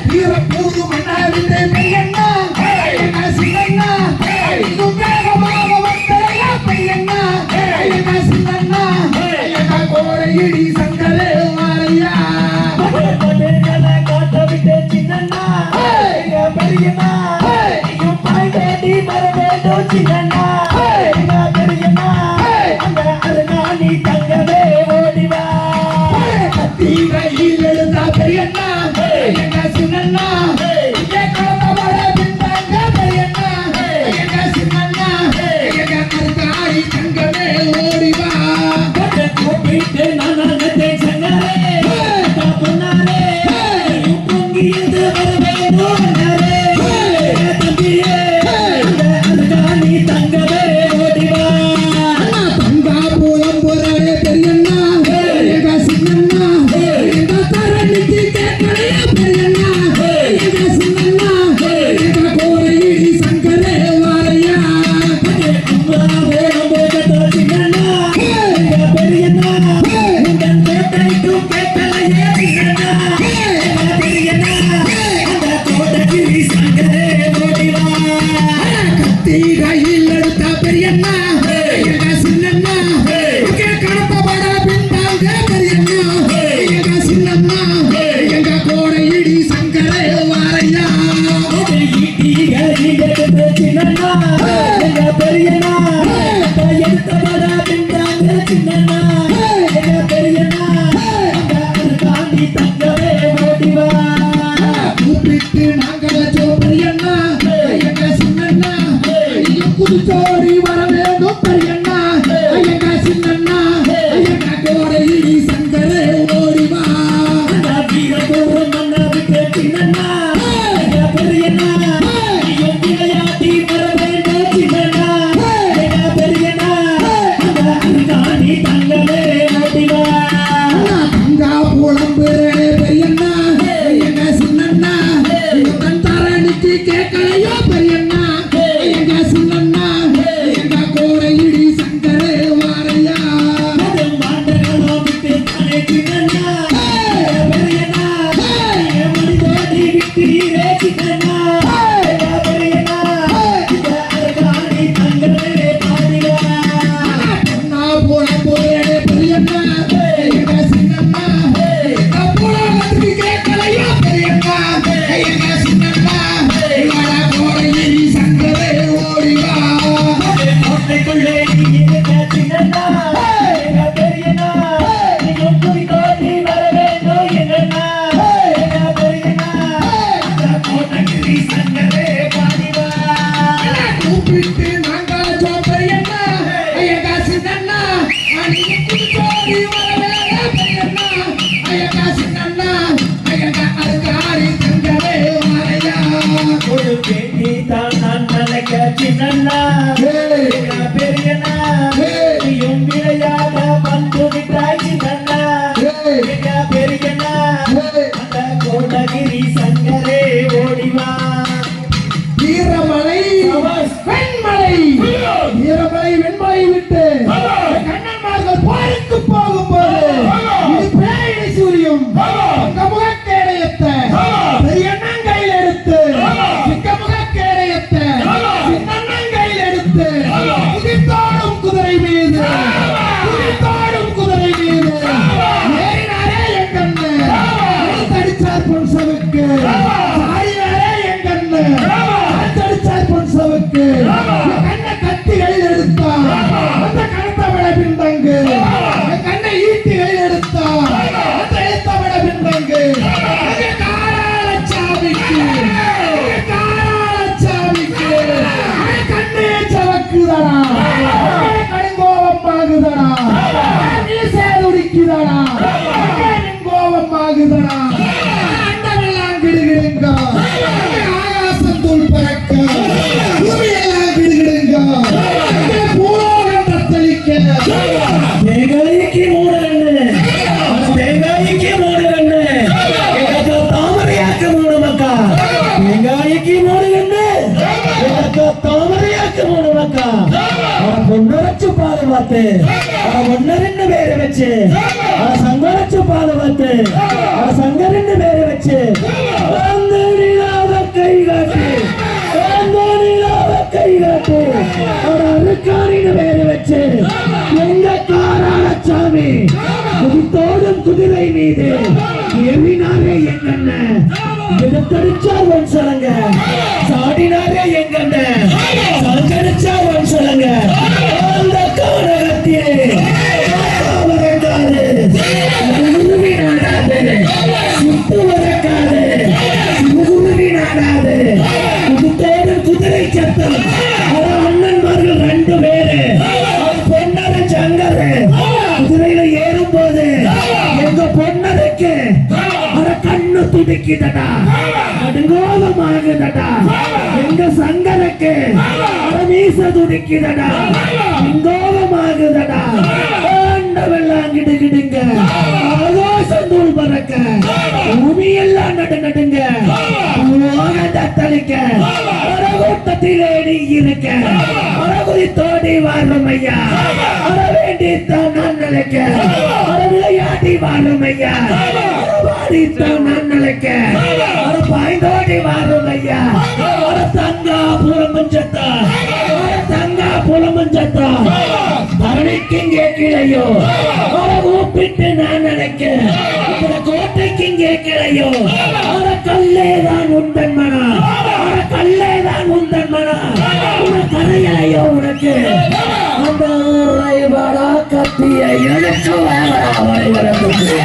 வீரப்பூது மன்னாவிலே பெரியண்ணா ஐயா சின்னண்ணா இன்னும் வேகமாக வந்தரையா பெரியண்ணா ஐயா சின்னண்ணா ஐயா கோடையிடி சங்கரே வாரையா கத்திகையில் எழுந்தா பெரியண்ணா ஐயா சின்னண்ணா இங்கே கலந்தவள பின்பாங்க பெரியண்ணா ஐயா சின்னண்ணா ஐயா கருத்தாடி தங்கமே ஓடிவா தங்கா பூலம் போறாரே பெரியண்ணா ஐயா சின்னண்ணா ஐயா தரணிக்கு கேட்கலையா பெரியண்ணா ஐயா சின்னண்ணா ஐயா கோடையிடி சங்கரே வாரையா கத்திகையில் எடுத்தா பெரியண்ணா ஐயா சின்னண்ணா இங்கே கடத்தப்பட பின்பாங்க பெரியண்ணா ஐயா சின்னண்ணா ஐயா கோடையிடி சங்கரே வாரையா கூப்பிட்டு நாங்கள பெரியண்ணா ஐயா சின்னண்ணா புதுச்சோடி வர வேண்டும் பெரியண்ணா ஐயா சின்னண்ணா ஐயா கோடையிடி சங்கரே ஓடிவா தங்கா புலம்புறே பெரியண்ணா ஐயா சின்னண்ணா தன் தர எங்க சின்னண்ணா எங்க பெரியண்ணா நீயும் விளையாட வந்து விட்டாய் சின்னண்ணா எங்க பெரியண்ணா அந்த கோடகிரி சங்கரே ஓடிவா வீரமலை வெண்மலை வீரமலை வெண்மலை விட்டு கண்ணன்மார்கள் போருக்கு போகும்போது இது பேரிடி சூரியம் முகக்கேடையத்த பெரியண்ணன் கையில் எடுத்து முகக்கேடையத்த சின்னண்ணன் கையில் எடுத்து குதித்தாடும் குதிரை மீது ஏறினாரே என் கண்ணு தடிச்சார் பொன்சவுக்கு சாடினாரே என் கண்ணு தடிச்சார் பொன்சவுக்கு கண்ணை கத்திகளில் எடுத்தார் அந்த கணத்தை விட பின்தங்கு கண்ணை ஈட்டிகளில் எடுத்தார் அந்த எழுத்த விட பின்தங்கு காராளச்சாமிக்கு கண்ணே சவக்குதடா கடுங்கோபம் ஆகுதடா நீ சேதுடிக்குதடா கோபம் ஆகுதடா அண்டமெல்லாம் கிடுகிடுங்க ஆகாசம் தூள் பறக்க பூமியெல்லாம் கிடுகிடுங்க பூலோகம் தத்தளிக்க தேங்காய்க்கு மூணு கண்ணு தேங்காய்க்கு மூணு கண்ணு எனக்கு தாமரையாக்கு மூணு மக்கா தேங்காய்க்கு மூணு கண்ணு எனக்கு தாமரையாக்கு மூணு மக்கா பொண்ணு வச்சு பாதுகாத்து ஒன்னு ரெண்டு பேரை வச்சு சங்க வச்சு பாதுகாத்து சங்க ரெண்டு பேரை வச்சு கை காட்டு கை காட்டு அருக்காரின்னு பேரை வச்சு எங்க காராளச்சாமி குதித்தோடும் குதிரை மீது எவினாரே எங்கண்ண எடுத்தடிச்சார் ஒன் சொல்லுங்க சாடினாரே எங்கண்ண சங்கடிச்சார் ஒன் சொல்லுங்க அந்த கானகத்திலே வரக்காது உருவி நாடாது சுட்டு வரக்காது உருவி நாடாது குதித்தோடும் குதிரை சத்தம் அண்ணன்மார்கள் ரெண்டு பேரு பொன்னர சங்கரு குதிரையில ஏறும் போது எங்க பொன்னருக்கு கண்ணு துடிக்குதடா கடுங்கோலமாகுதடா எங்க சங்கருக்கு மீச துடிக்குதடா கோபமாகுதடா ஆண்டவெல்லாம் கிடுகிடுங்க ஆகாசம் தூள் பறக்க பூமி எல்லாம் நடுங்க தத்தளிக்க கூட்டத்திலே நீ இருக்க குதித்தோடி வாழும் ஐயா வேண்டித்தான் நான் நினைக்க விளையாடி வாழும் ஐயா பாடித்தான் நான் நினைக்க பாய்ந்தோடி வாழும் ஐயா தங்கா புலமஞ்சத்தா தங்கா புலமஞ்சத்தா தரணிக்கு இங்கே கிளையோ கூப்பிட்டு நான் நினைக்க கோட்டைக்கு இங்கே கிளையோ கல்லேதான் உந்தன் மனா கல்லேதான் உந்தன் மனா கரையலையோ உனக்கு அந்த வாடா கத்திய எனக்கு வருகிறது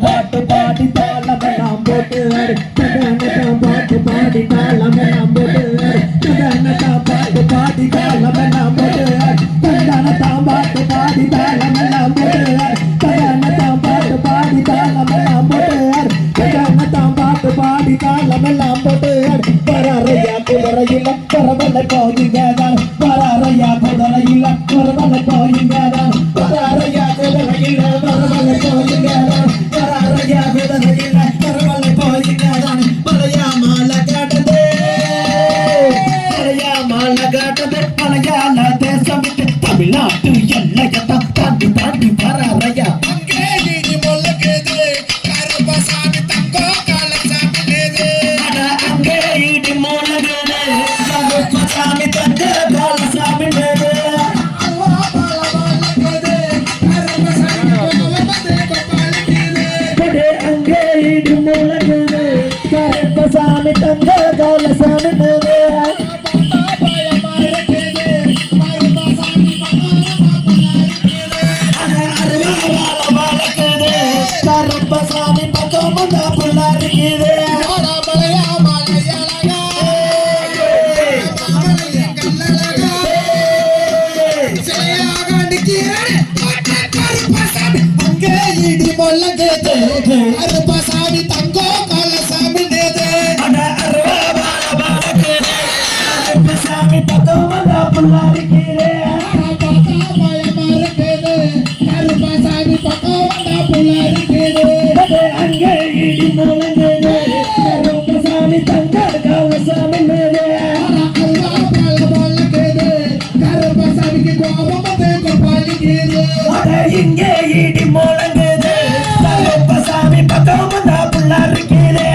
பாட்டு பாடி தாளமெல்லாம் போட்டு பாட்டு பாடி தாளமெல்லாம் போட்டு பாட்டு பாடி தாளமெல்லாம் போட்டு பாட்டு பாடி தாளமெல்லாம் போட்டு பாட்டு பாடி தாளமெல்லாம் போட்டு பாடி தாளமெல்லாம் போட்டு வரையா குதிரையில் பரவல கோயிங்கதான் வரையா குதிரையில் பரவல கோயிங்கதான் வரையா குதிரையில் பரவல கோயிங்கதான் வரையா குதிரையில் பரவல கோயிங்கதான் பழையா மாலை காட்டுது மலையாள தேசம் விட்டு தமிழ்நாட்டு எல்லையத்தான் தாண்டி தாண்டி வரையா கருப்பசாமி தங்க காலசாமி மேலே கருப்பசாமி பக்கம் வந்தா புள்ளா இருக்குது கருப்பசாமி தங்கோ காலசாமி நேதே கருப்பசாமி பக்கம் வந்தா புள்ளா இருக்குது கருப்பசாமி பக்கம் வந்தா புள்ள இருக்குது அங்கே இடி முழங்குது கருப்பசாமி தங்க காலசாமி மேலே கருப்பசாமிக்கு கோபம் பாலிக்கிறது இங்கே இடி முழங்குது கருப்பசாமி பக்கம் வந்தா புள்ளா இருக்குது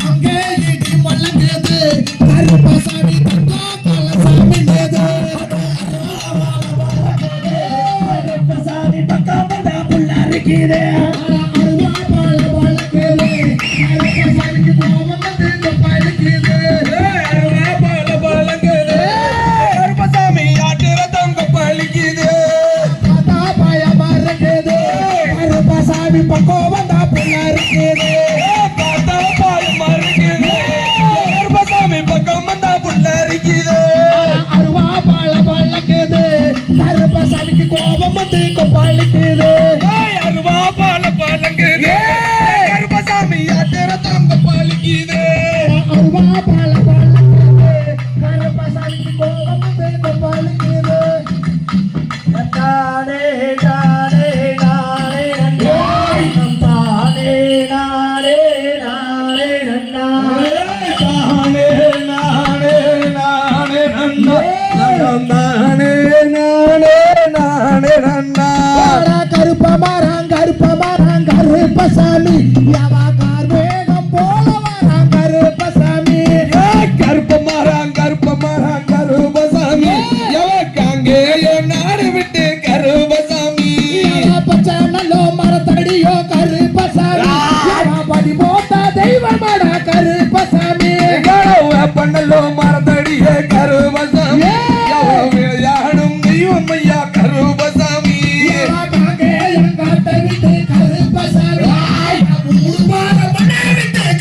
அங்கே இடி மல்லங்குது கருப்பசாமி தங்கோ காலசாமி நேதே கருப்பசாமி பக்கம் வந்தா புள்ளா இருக்குது கருப்பசாமி ஆட்டுற தங்க பழிக்குது கருப்பசாமி பக்கம் வந்தா புள்ள இருக்குது பார்த்தா பாயம் மறுக்குது கருப்பசாமி பக்கம் வந்தா புள்ள இருக்குது அருவா பால பழக்குது கருப்பசாமிக்கு கோபம் வந்து கொப்பாளிக்குது அருவா பால பழங்குது கருப்பசாமி ஆட்டுற தங்க பழிக்குது அருவா பால பழக்குது கருப்பசாமிக்கு கோபம் வந்து கொப்பாளிக்குது தானே தானே நானே நன்னா தானே நானே நானே நன்னா நானே நானே நானே நன்னா நானே நானே நானே நன்னா கருப்ப மரம் கருப்பசாமி எவா கார் வேகம் போல வரான் கருப்பசாமி கருப்பசாமி எவக்காங்கே நாடு விட்டு கருப்பசாமி பச்சை நல்லோ மரத்தடியோ கருப்பசாமி எவா படி போட்ட தெய்வமடா கருப்பசாமி பண்ணலோ மரத்தடியே கருப்பசாமி யானும் தெய்வம் ஐயா கருப்பசாமி எவா காங்கேயம் காட்டை விட்டு கருப்பசாமி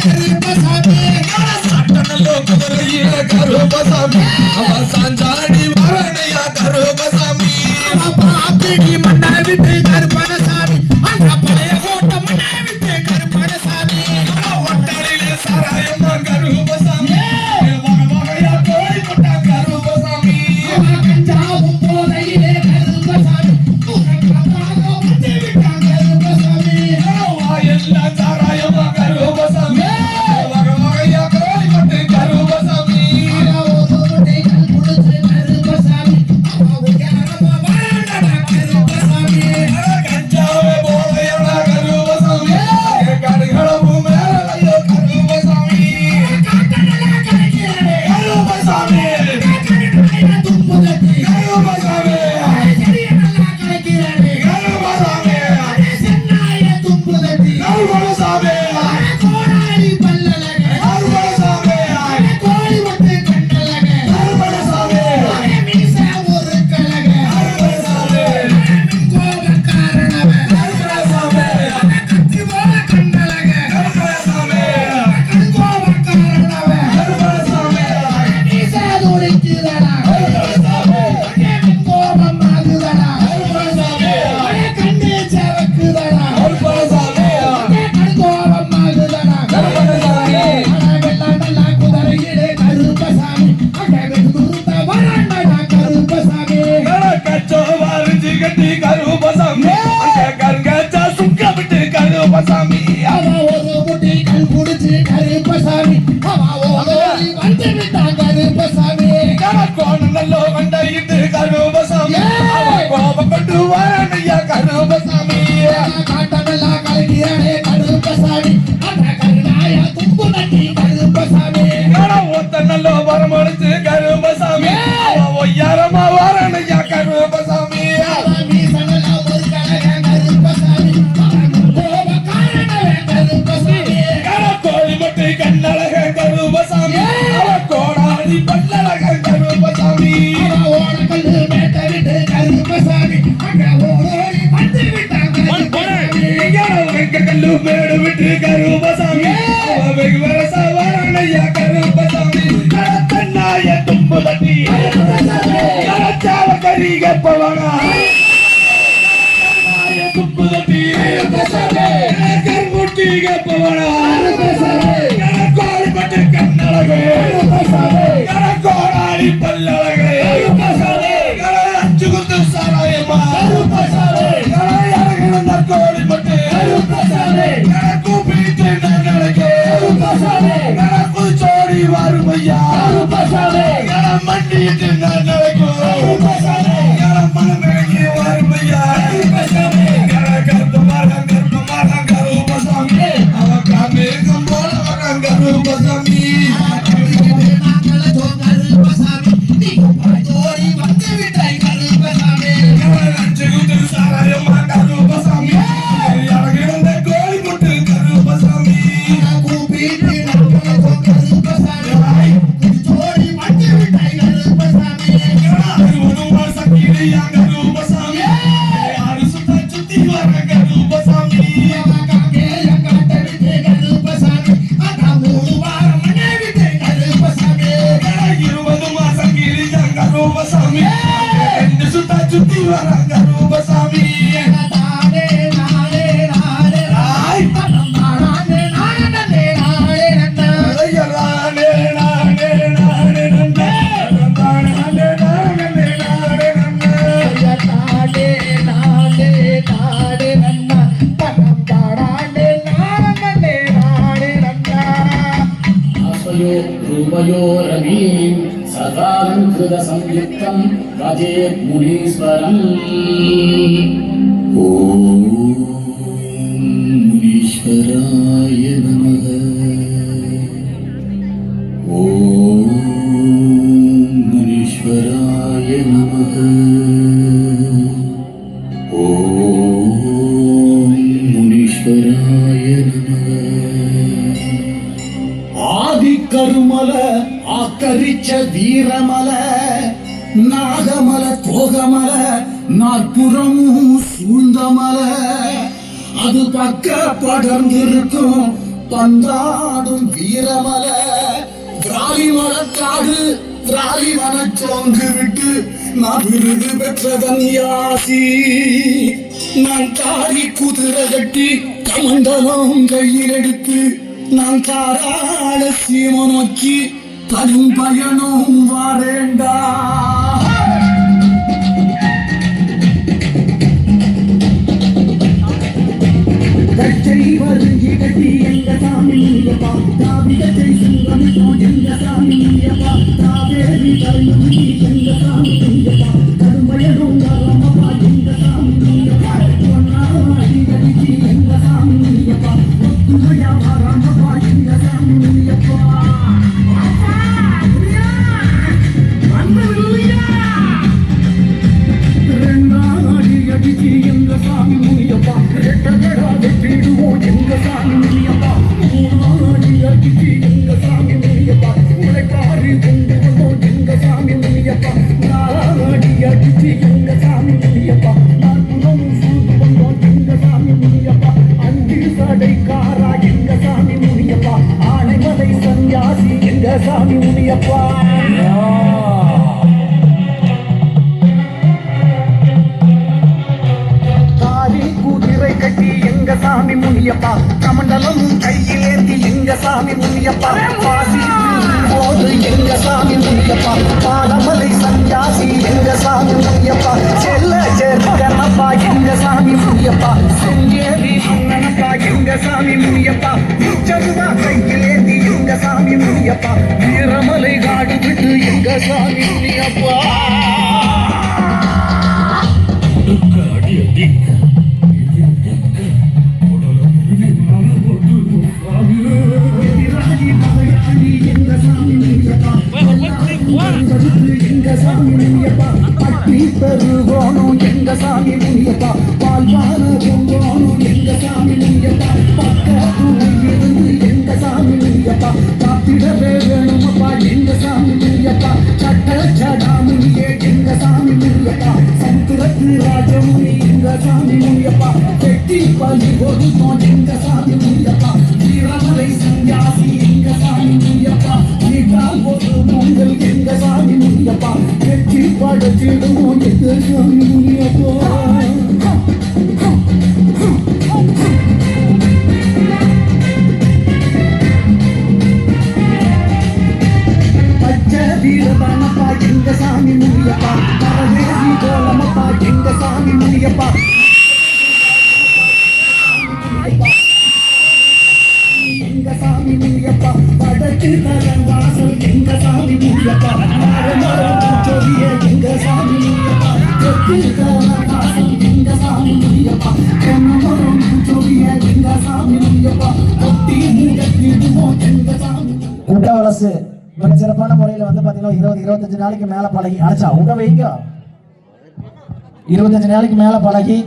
கருப்பசாமி சாட்டனல்லோ குதிரையில கருப்பசாமி அவன் சாஞ்சாடி வரணையா கருப்பசாமி பாத்திடி மண்ணை விட்டு கருப்பணசாமி அந்த பழைய கோட்டை மண்ணை விட்டு கருப்பணசாமி ஒட்டலிலே சாராயம்மா கருப்பசாமி வகையா கோழி கொட்டா கருப்பசாமி கஞ்சாவும் போதையிலே கருப்பசாமி கருப்பசாமி எல்லாம் சாராயம்மா கருப்பசாமி வகையா கோழி கொட்டு கருப்பசாமி கஞ்சாவே போதையடா கருப்பசாமி கடுகளவு மேலையோ கருப்பசாமி கருப்பசாமி கருப்பசாமி கருப்பசாமி கருப்பசாமி கருங்கச்சா சுக்க விட்டு கருப்பசாமி கோணல்லோ கண்டையிட்டு கருப்பசாமி கோபம் கொண்டு வரணையா கருப்பசாமி ஒத்தனல்லோ வரமடிச்சு கருப்பசாமி ஒய்யாரமா வரணையா கருப்பசாமி கோழி மட்டு கண்ணழக கருப்ப வெகு வரச வரையா கருப்பசாமி கரத்தன்னாய தும்புலத்தி கரச்சால கரி கப்பவனா தும்புலத்தி கருமுட்டி கப்பவனா கோழிப்பட்டு கண்ணழகு கோடாளி பல்லழகு அஞ்சு குத்து சாராயமா கோழிப்பட்டு கூப்பிட்டு சோடி வருமையா மண்டிட்டு நடக்கும் மனமே வருமையா கருப்பமாரம் கருப்பசாமி அவன் மேகம் போல வரம் கருப்பசாமி रूपयोरमीं सदालङ्कृतसंयुक्तं भजेत् मुनीश्वरम् ॐ मुनीश्वराय नमः ॐ मुनीश्वराय नमः ॐ मुनीश्वराय नमः ஆதி கருமல ஆக்கரிச்ச வீரமல நாகமல கோகமல நாற்புறமும் சூழ்ந்தமல அது பக்க படர்ந்திருக்கும் பந்தாடும் வீரமல திராவிமலக்காடு திராவிமன சோங்கு விட்டு நான் விருது பெற்றதன் யாசி நான் தாரி குதிரை கட்டி கமண்டலம் கையில் எடுத்து நான் தாராள சீம நோக்கி கடும் பயணம் வாரேண்டா கச்சை வருகி கட்டி எங்க சாமி நீயப்பா தாவிகத்தை சுங்கமிட்டோம் எங்க சாமி நீயப்பா தாவேரி கருணி எங்க சாமி நீயப்பா கடும் பயணம் வாரமப்பா எங்க சாமி நீயப்பா பொன்னாடி கடிச்சி எங்க சாமி நீயப்பா ஒத்துமையா வாரமப்பா எங்க சாமி நீயப்பா ரெண்டாடி அடிச்சி எங்க சாமி நீயப்பா ரெட்டகடா வெட்டிடுவோம் எங்க சாமி நீயப்பா மூணாடி அடிச்சி எங்க சாமி நீயப்பா உழைப்பாரி கொண்டு வந்தோம் எங்க சாமி நீயப்பா நாலாடி அடிச்சி எங்க சாமி நீயப்பா நாற்புறம் சூழ்ந்து வந்தோம் எங்க சாமி நீயப்பா அஞ்சு சடைக்காரா எங்க சாமி நீயப்பா ஆனைமலை சன்னியாசி எங்க சாமி நீயப்பா கட்டி எங்க சாமி முனியப்பா கமண்டலம் கையில் ஏந்தி எங்க சாமி முனியப்பா பாசி போது எங்க சாமி முனியப்பா பாடமலை சன்னியாசி எங்க சாமி முனியப்பா செல்ல சேர்க்கனப்பா எங்க சாமி முனியப்பா செஞ்சேரி மன்னனப்பா எங்க சாமி முனியப்பா உச்சருவா கையில் ஏந்தி எங்க சாமி முனியப்பா வீரமலை காடு விட்டு எங்க சாமி முனியப்பா எங்க சாமி முனியப்பா பட்டி பெருகோணும் எங்க சாமி முனியப்பா பால்வான பொங்கோணும் எங்க சாமி முனியப்பா பக்கத்துணையிருந்து எங்க சாமி முனியப்பா காத்திடவே வேணுமப்பா எங்க சாமி முனியப்பா சட்ட சடாமுனியே எங்க சாமி முனியப்பா சமுத்திரத்து ராஜமுனி எங்க சாமி முனியப்பா வெட்டி பலி கொடுத்தோம் எங்க சாமி முனியப்பா வீரமலை சன்னியாசி படைச்சிடுவோம் எங்க சாமி முனியப்பா பச்சை வீரதானப்பா எங்க சாமி முனியப்பா பரதேசி கோலமப்பா எங்க சாமி முனியப்பா எங்க சாமி முனியப்பா படத்து தரன் வாசல் எங்க சாமி முனியப்பா மரமரச்சொரிய எங்க சாமி முனியப்பா தொட்டு தரன் வாசல் எங்க சாமி முனியப்பா மரமரச்சொரிய எங்க சாமி முனியப்பா தொட்டி மூடத்திடுவோம் எங்க சாமி குட்ட வலசு மிக சிறப்பான முறையில் வந்து பார்த்தீங்கன்னா 20-25 நாளைக்கு மேலே பழகி அடைச்சா உங்க வைங்க 25 நாளைக்கு மேலே பழகி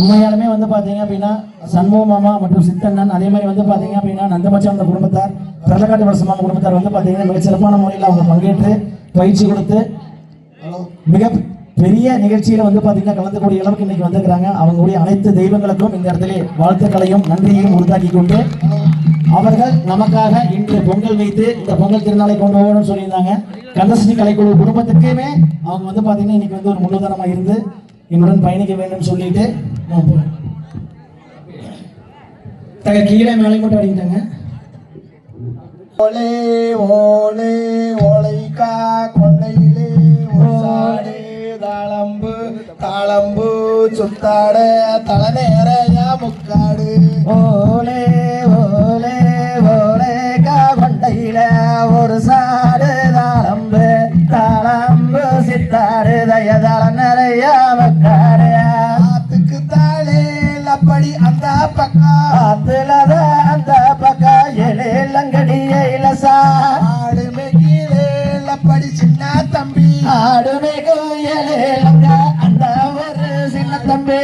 உண்மையாலுமே வந்து பார்த்தீங்க அப்படின்னா சண்முக மாமா மற்றும் சித்தண்ணன் அதே மாதிரி வந்து பார்த்தீங்க அப்படின்னா நந்தமச்சான் அந்த குடும்பத்தார் பிரலக்காட்டு வலசு மாமா குடும்பத்தார் வந்து பார்த்தீங்கன்னா மிக சிறப்பான முறையில் அவங்க பங்கேற்று பயிற்சி கொடுத்து மிக பெரிய நிகழ்ச்சியில் வந்து பார்த்தீங்கன்னா கலந்துக்கூடிய அளவுக்கு இன்னைக்கு வந்திருக்கிறாங்க. அவங்களுடைய அனைத்து தெய்வங்களுக்கும் இந்த இடத்துல வாழ்த்துக்களையும் நன்றியையும் உருவாக்கி கொண்டு அவர்கள் நமக்காக இன்று பொங்கல் வைத்து இந்த பொங்கல் திருநாளை கொண்டு போகணும்னு சொல்லியிருந்தாங்க. கந்தசஷ்டி கலைக்குழு குடும்பத்துக்குமே அவங்க வந்து பார்த்தீங்கன்னா இன்னைக்கு வந்து ஒரு முன்னுதாரணமாக இருந்து என்னுடன் பயணிக்க வேண்டும் சொல்லிட்டு கீழே மேலே மட்டும் அடிக்கிட்டாங்க. ஓலே ஓலே ஓலைக்கா கொண்டையிலே ஓசாடே தாளம்பு தாளம்பு சுத்தாட தலநேரையா முக்காடு ஓலே ஓலே ஓலேக்கா கொண்டையில ஒரு சாடு தாளம்பு தாளம்பு சித்தாடு தயதள நிறைய முக்காடு ஆத்துக்கு தாளே லப்படி அந்த பக்கம் ஆத்துலதான் அந்த பக்கம் எழங்கடிய இலசா ஆடுமே கீழே லப்படி சின்ன தம்பி ஆடுமே கோயலங்க அந்த ஒரு சின்ன தம்பி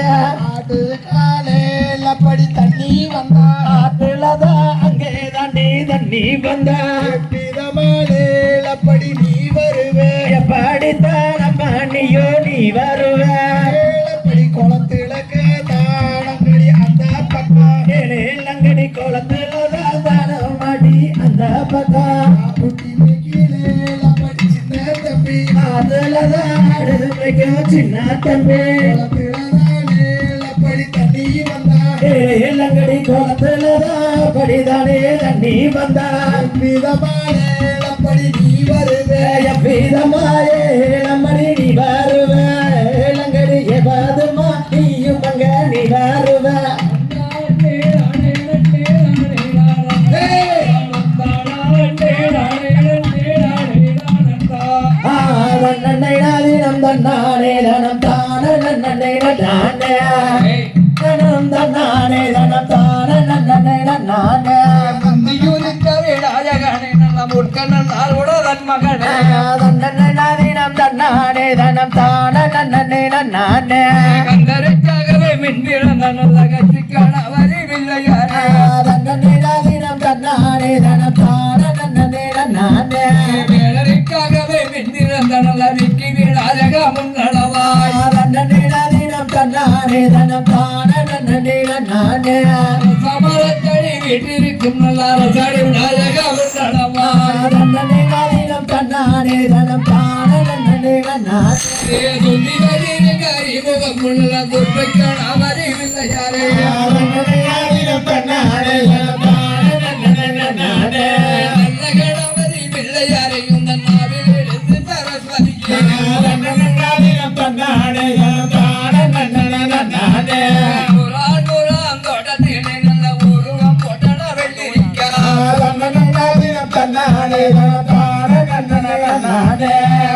ஆடு காலே லப்படி தண்ணி வந்தா ஆத்துலதான் அங்கே தண்ணி வந்த விதமாலே லப்படி நீ வருவே படித்தான் அம்மா நீயோ நீ வருவ லப்படி குளத்திலக்கு தாளங்கடி அந்த பக்கம் எழங்கடி குளத்துலதான் தானம் அடி அந்த பக்கம் குட்டிமே கீழே லப்படி சின்ன தம்பி அதுலதான் அடுமைக்கும் சின்ன தம்பி குளத்திலதானே லப்படி தண்ணி வந்தா இளங்கடி குளத்துலதான் படிதானே தண்ணி வந்தா விதமாலே லப்படி நீ வருவே பீதமாயே நம்மடி நீ வருவ இளங்கடி எபாதுமா நீயும் அங்க நீ வருவ நன்னை நாதினம் தன்னானே தனம் தான நன்னை நானே தனம் தன்னானே தனம் தான நன்னை நானே தன்னனை நாதினம் தன்னானே தனம் தான நன்னை நானே கந்தருக்காகவே மின்பிறந்த நல்ல கட்சிக்கான வரிவில்லையாரே தன்னனை நாதினம் தன்னானே தனம் தான நன்னை நானே வேலருக்காகவே மின்பிறந்த நல்ல விக்கி வீராஜக முன்னளவாய் தன்னனை நாதினம் தன்னானே தனம் தான நன்னை நானே சமரத்தடி வீட்டிருக்கும் நல்ல அரசாடி விநாயக முன்னளவாய் தன்னனை நாதினம் தன்னானே தனம் தான நன்னை நானே சொல்லி வரிக அறிமுகம் உள்ள குப்பைக்கான வரிவில்லையாரே நல்ல கணவரி பிள்ளையாரையும் தன் நாவில் எடுத்து சரஸ்வதியே புறான் புறான் தோட்டத்தினை நல்ல உருவம் போட்டன வெள்ளிரிக்கா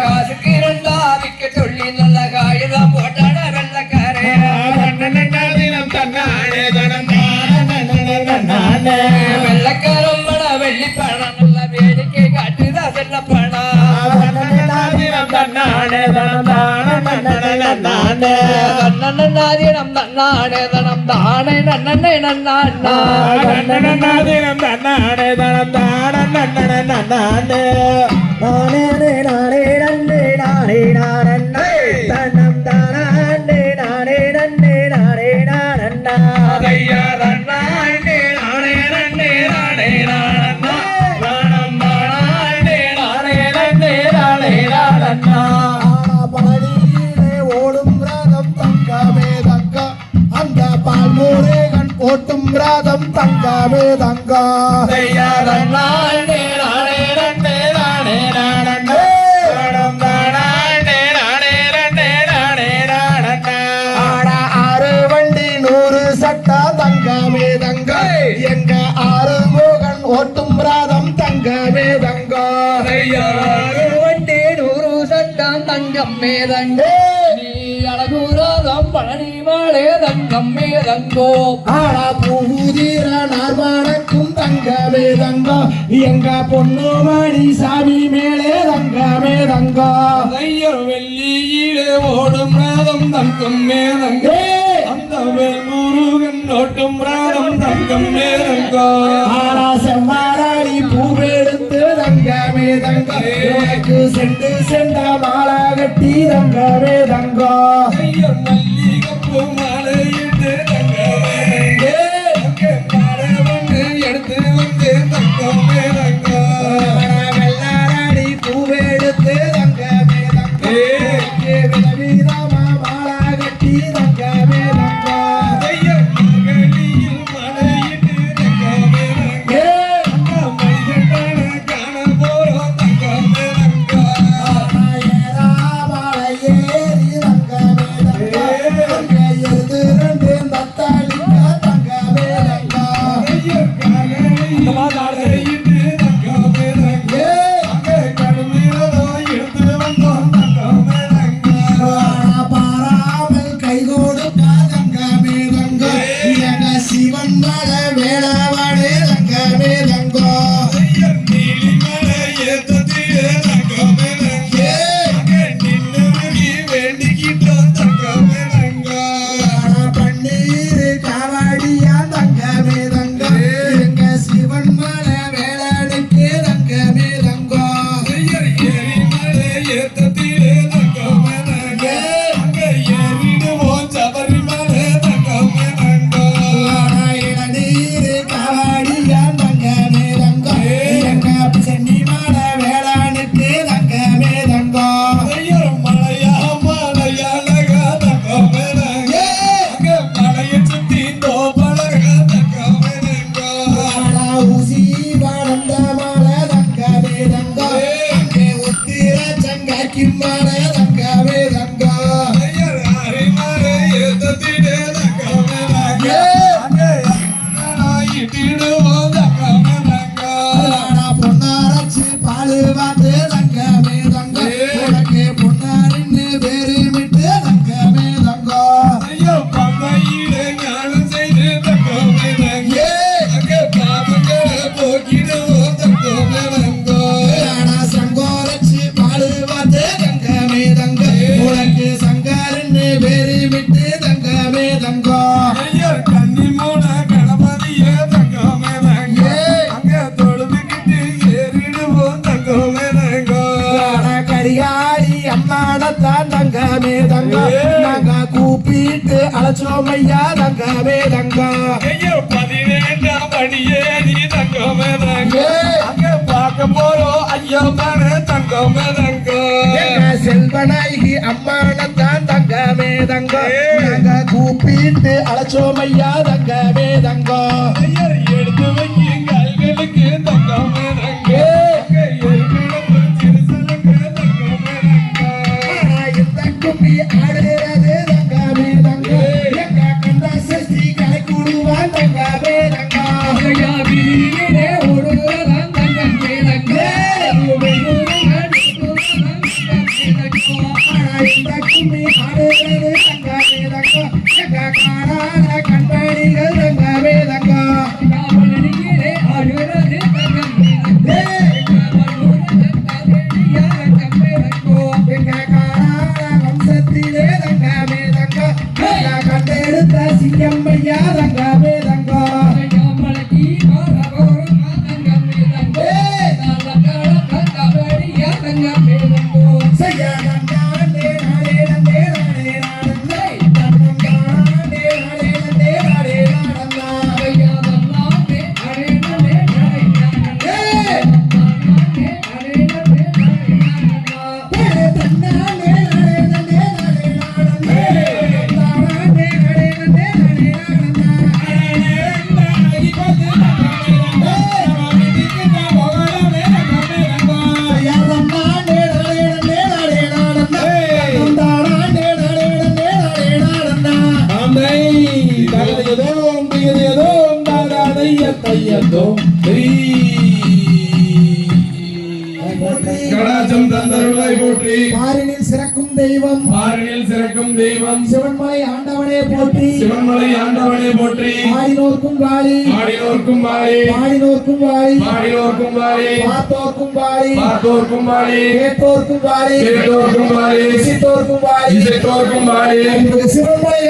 காசுக்கு இரண்டாவிக்க சொல்லி நல்ல காகிதம் போட்டன வெள்ளக்காரே வெள்ளக்காரம் பண வெள்ளி பணம் நல்ல வேடிக்கை காட்டுதா செல்ல பணம் நன்னாதினம் நன்னானே தனம் தானே நன்னே நன்னாண்ணா ஓட்டும் ராதம் தங்கமே தங்கம் ஆறு வண்டி 100 சட்டா தங்கமே தங்கம் எங்க ஆறுமுகன் ஓட்டும் ராதம் தங்கமே தங்கம் வண்டி 100 சட்டம் தங்கம் மேதங்கோ நீ அழகுராதம் பழனி மாலே தங்கம் மேதங்கோ ஆடா பூதீர நார்மணக்கும் தங்கமே தங்கம் எங்க பொண்ணுமணி சாமி மேலே தங்கமே தங்கம் ஐயர் வெள்ளியிலே ஓடும் ராதம் தங்கம் மேதங்கோ அந்த முருகன் ஓட்டும் ராதம் தங்கம் மேதங்கோ ஆடா செவ்வாராணி பூவெடுத்து தங்கமே தங்கம் உனக்கு செண்டு செண்டா மாலை கட்டி தங்கமே தங்கம் ஐயர் மல்லிகைப்பூ மாலையிட்டு தங்கமே மாலை வந்து எடுத்து வந்து தங்கம் மேதங்கோ வெள்ளாராணி பூவெடுத்து தங்கமே தங்கம் விதவிதமா மாலை கட்டி தங்கமே தங்கம் ஐயர் மகளில் மலையிட்டு தங்கம் மேதங்கோ மனிதனான காண போறோம் தங்கம் மேதங்கோ சிவன் மல வேளவாடே தங்கமே தங்கோ பன்னீர் காவாடியா தங்கமே தங்கோ எங்க சிவன் மல வேளாடுக்கு தங்கமே தங்கோ இளநீர் காவாடியா தங்கமே தங்கோ எங்க சென்னி மல வேளாடுக்கு தங்கமே தங்கோ ஊசி வளர்ந்த மலை தங்கமே தங்கோ அங்கே உத்திர சங்காக்கி மலை தங்கமே தங்கோ பொன்னாரச்சு பாலு பார்த்து தங்கமே தங்கோ உனக்கு பொன்னாரின்னு பேரு விட்டு தங்கமே தங்கோ சங்கோரச்சு பாலு பார்த்து தங்கமே தங்கோ உனக்கு சங்காருன்னு பேரு விட்டு தங்கமே தங்கோ கரிகாரி அம்மாடத்தான் தங்கமே தங்கோ நாங்க கூப்பிட்டு அழைச்சோம் ஐயா தங்கமே தங்கோ எங்க செல்வநாயகி அம்மாடத்தான் தங்கமே தங்கோ நாங்க கூப்பிட்டு அழைச்சோம் ஐயா தங்கமே தங்கோ எடுத்து வைக்கும் கல்களுக்கு தங்கமே இந்த கும்பி ஆடுறது தங்கமே தங்கோ எங்க கந்தா சஷ்டி கலை கூடுவான் தங்கமே தங்கோ வீரே ஓடுவதான் தங்கம் மேதங்கோ இந்த கும்பி ஆடுறது தங்கமே தங்கோ எங்க காணாத கண்மணிகள் தங்கமே தங்கோ ஆடுறது கடாச்சம் தந்தருளாய் போற்றி மாறினில் சிறக்கும் தெய்வம் மாறினில் சிறக்கும் தெய்வம் சிவன்மலை ஆண்டவனே போற்றி சிவன்மலை ஆண்டவனே போற்றி ஆடினோர்க்கும் வாழி ஆடினோர்க்கும் வாழி பாடினோர்க்கும் வாழி பாடினோர்க்கும் வாழி பார்த்தோர்க்கும் வாழி பார்த்தோர்க்கும் வாழி கேட்டோர்க்கும் வாழி கேட்டோர்க்கும் வாழி இசைத்தோர்க்கும் வாழி இசைத்தோர்க்கும் வாழி சிவன்மலை